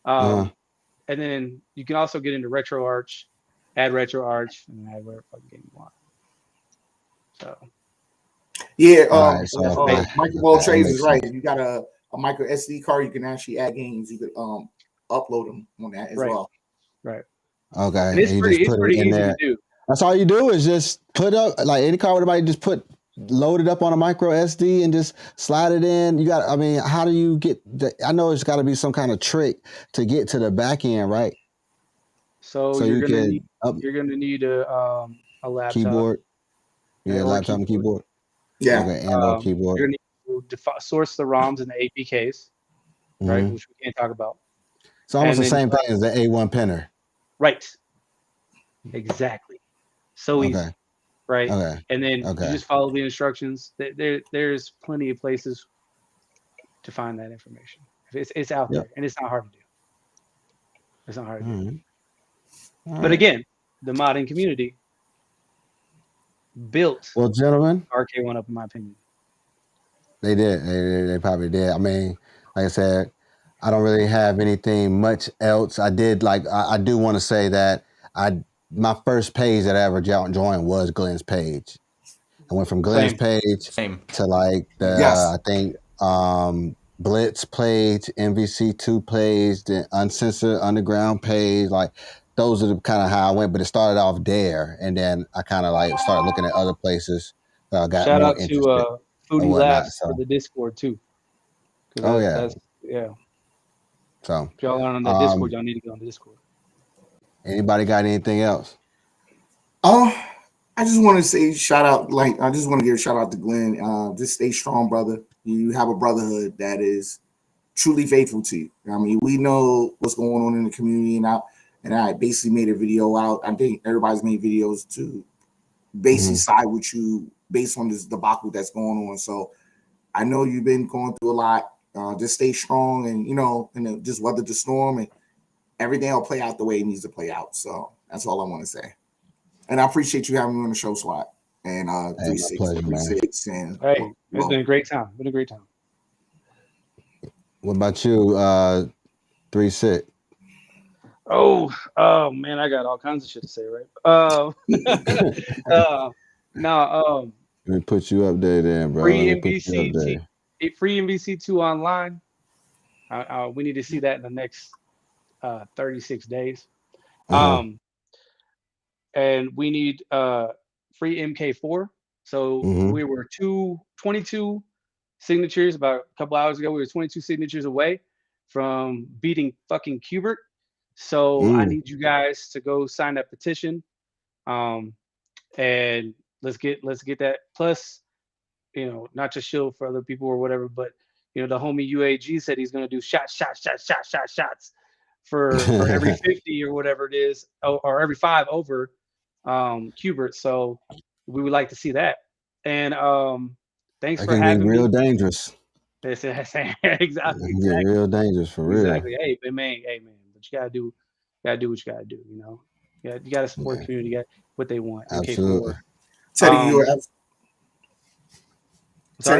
And then you can also get into RetroArch, add RetroArch, and add whatever fucking game you want. So. Yeah, Michael Ball Trades is right. If you got a micro SD card, you can actually add games. You could upload them on that as well. Right. Okay. And it's pretty easy to do. That's all you do is just put up like any card everybody just load it up on a micro SD and just slide it in. You got. I mean, how do you get? I know it's got to be some kind of trick to get to the back end, right? So you're gonna need a laptop, keyboard. Yeah, laptop and keyboard. Yeah. Okay, and keyboard. You're going to source the ROMs and the APKs, right? Which we can't talk about. It's almost the same thing as the A1 Pinner. Right. Exactly. So easy. Right. Okay. And then you just follow the instructions. There's plenty of places to find that information. It's out there, and it's not hard to do. It's not hard to do. But again, the modding community built gentlemen, Arcade 1-Up, in my opinion. They did. They probably did. I mean, like I said, I don't really have anything much else. I do want to say that my first page that I ever joined was Glenn's page. I went from Glenn's page to like I think Blitz page, MVC2 page, the Uncensored Underground page, like. Those are the kind of how I went, but it started off there, and then I kind of like started looking at other places. Got shout out to Foodie Labs for the Discord too. Oh yeah. So if y'all aren't on the Discord, y'all need to get on the Discord. Anybody got anything else? I just want to say shout out. I just want to give a shout out to Glenn. Just stay strong, brother. You have a brotherhood that is truly faithful to you. I mean, we know what's going on in the community now. And I basically made a video out. I think everybody's made videos to basically side with you based on this debacle that's going on. So I know you've been going through a lot. Just stay strong and, just weather the storm, and everything will play out the way it needs to play out. So that's all I want to say. And I appreciate you having me on the show, SWAT. And 36. And hey, it's been a great time. What about you, 36? Oh man, I got all kinds of shit to say, right? Let me put you up there, then, bro. Free MVC2 online. We need to see that in the next 36 days. And we need free MK4. So we were 22 signatures about a couple hours ago. We were 22 signatures away from beating fucking Qbert. So I need you guys to go sign that petition. And let's get that. Plus, not just shield for other people or whatever, but the homie UAG said he's gonna do shots for every 50 or whatever it is, or every 5 over Qbert. So we would like to see that. And thanks for having me. Real dangerous. Exactly. Yeah, real dangerous for real. Exactly. Hey man, but you gotta do what you gotta do. You gotta support the community. Get what they want. Absolutely. Teddy,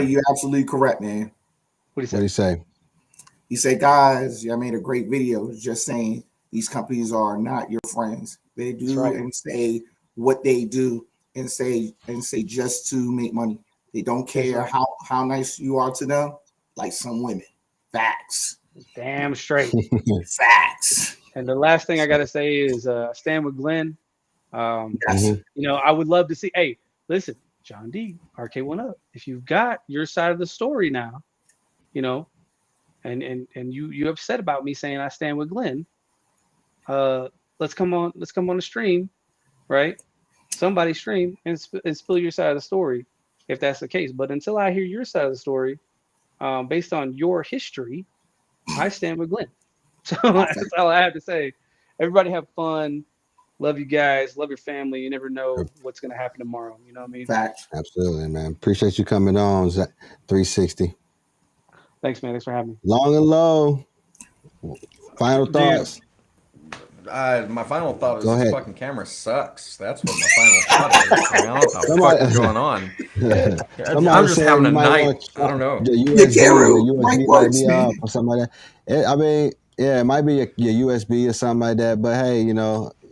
you're absolutely correct, man. What do you say? He said, guys, I made a great video just saying these companies are not your friends. They do and say what they do and say just to make money. They don't care how nice you are to them, like some women. Facts. Damn straight. Facts. And the last thing I gotta say is stand with Glenn. I would love to see. Hey, listen, John D, RK1 Up. If you've got your side of the story now, and you upset about me saying I stand with Glenn, let's come on the stream, right? Somebody stream and spill your side of the story if that's the case. But until I hear your side of the story, based on your history, I stand with Glenn. So that's all I have to say. Everybody have fun. Love you guys. Love your family. You never know what's going to happen tomorrow. You know what I mean? Facts. Absolutely, man. Appreciate you coming on, 360. Thanks, man. Thanks for having me. Long and low. Final thoughts. My final thought is this fucking camera sucks. That's what my final thought is. I don't know what the fuck is going on. I'm just having a night. I don't know. The USB might be up or something like that. It might be your USB or something like that. But hey,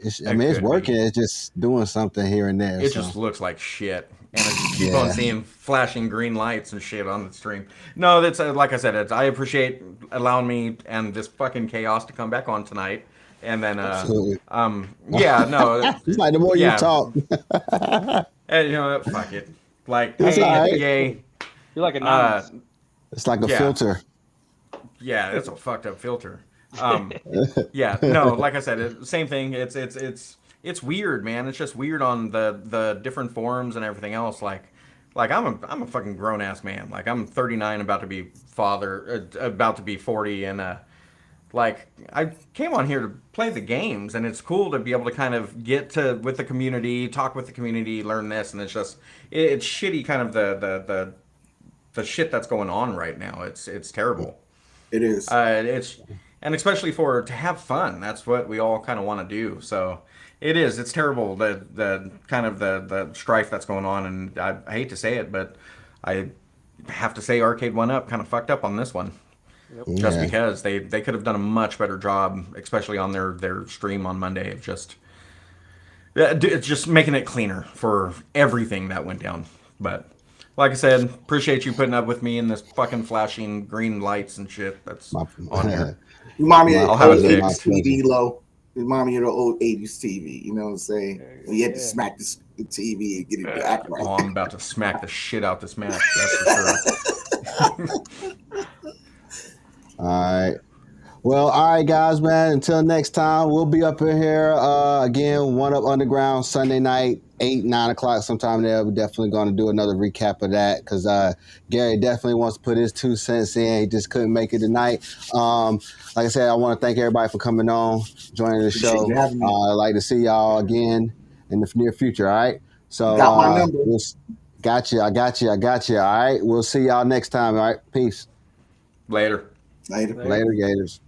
it's working. It's just doing something here and there. It just looks like shit. And I just keep on seeing flashing green lights and shit on the stream. No, that's like I said. I appreciate allowing me and this fucking chaos to come back on tonight. And then, it's like the more you talk. And fuck it. Like, it's hey, yay. You're like a it's like a filter. Yeah, it's a fucked up filter. Like I said, same thing. It's weird, man. It's just weird on the different forums and everything else. Like I'm a fucking grown ass man. Like I'm 39, about to be 40, and I came on here to play the games, and it's cool to be able to kind of get with the community, talk with the community, learn this, and it's just it's shitty kind of the shit that's going on right now. It's terrible. It is. And especially to have fun. That's what we all kind of want to do. So it's terrible, the kind of the strife that's going on, and I hate to say it, but I have to say Arcade1 Up kind of fucked up on this one. Yep. Just because they could have done a much better job, especially on their stream on Monday, of just making it cleaner for everything that went down. But like I said, appreciate you putting up with me in this fucking flashing green lights and shit that's on here. Remind me of the old 80s TV, Low. Remind me of the old 80s TV. You know what I'm saying? When you had to smack the TV and get it to act right. Oh, I'm about to smack the shit out this match. That's for sure. All right. Well, all right, guys, man. Until next time, we'll be up in here again, 1 Up Underground, Sunday night, 8, 9 o'clock sometime there. We're definitely going to do another recap of that because Gary definitely wants to put his 2 cents in. He just couldn't make it tonight. Like I said, I want to thank everybody for coming on, joining the show. I'd like to see y'all again in the near future, all right? So, got my number. Got you. I got you. All right? We'll see y'all next time, all right? Peace. Later. Later, Gators.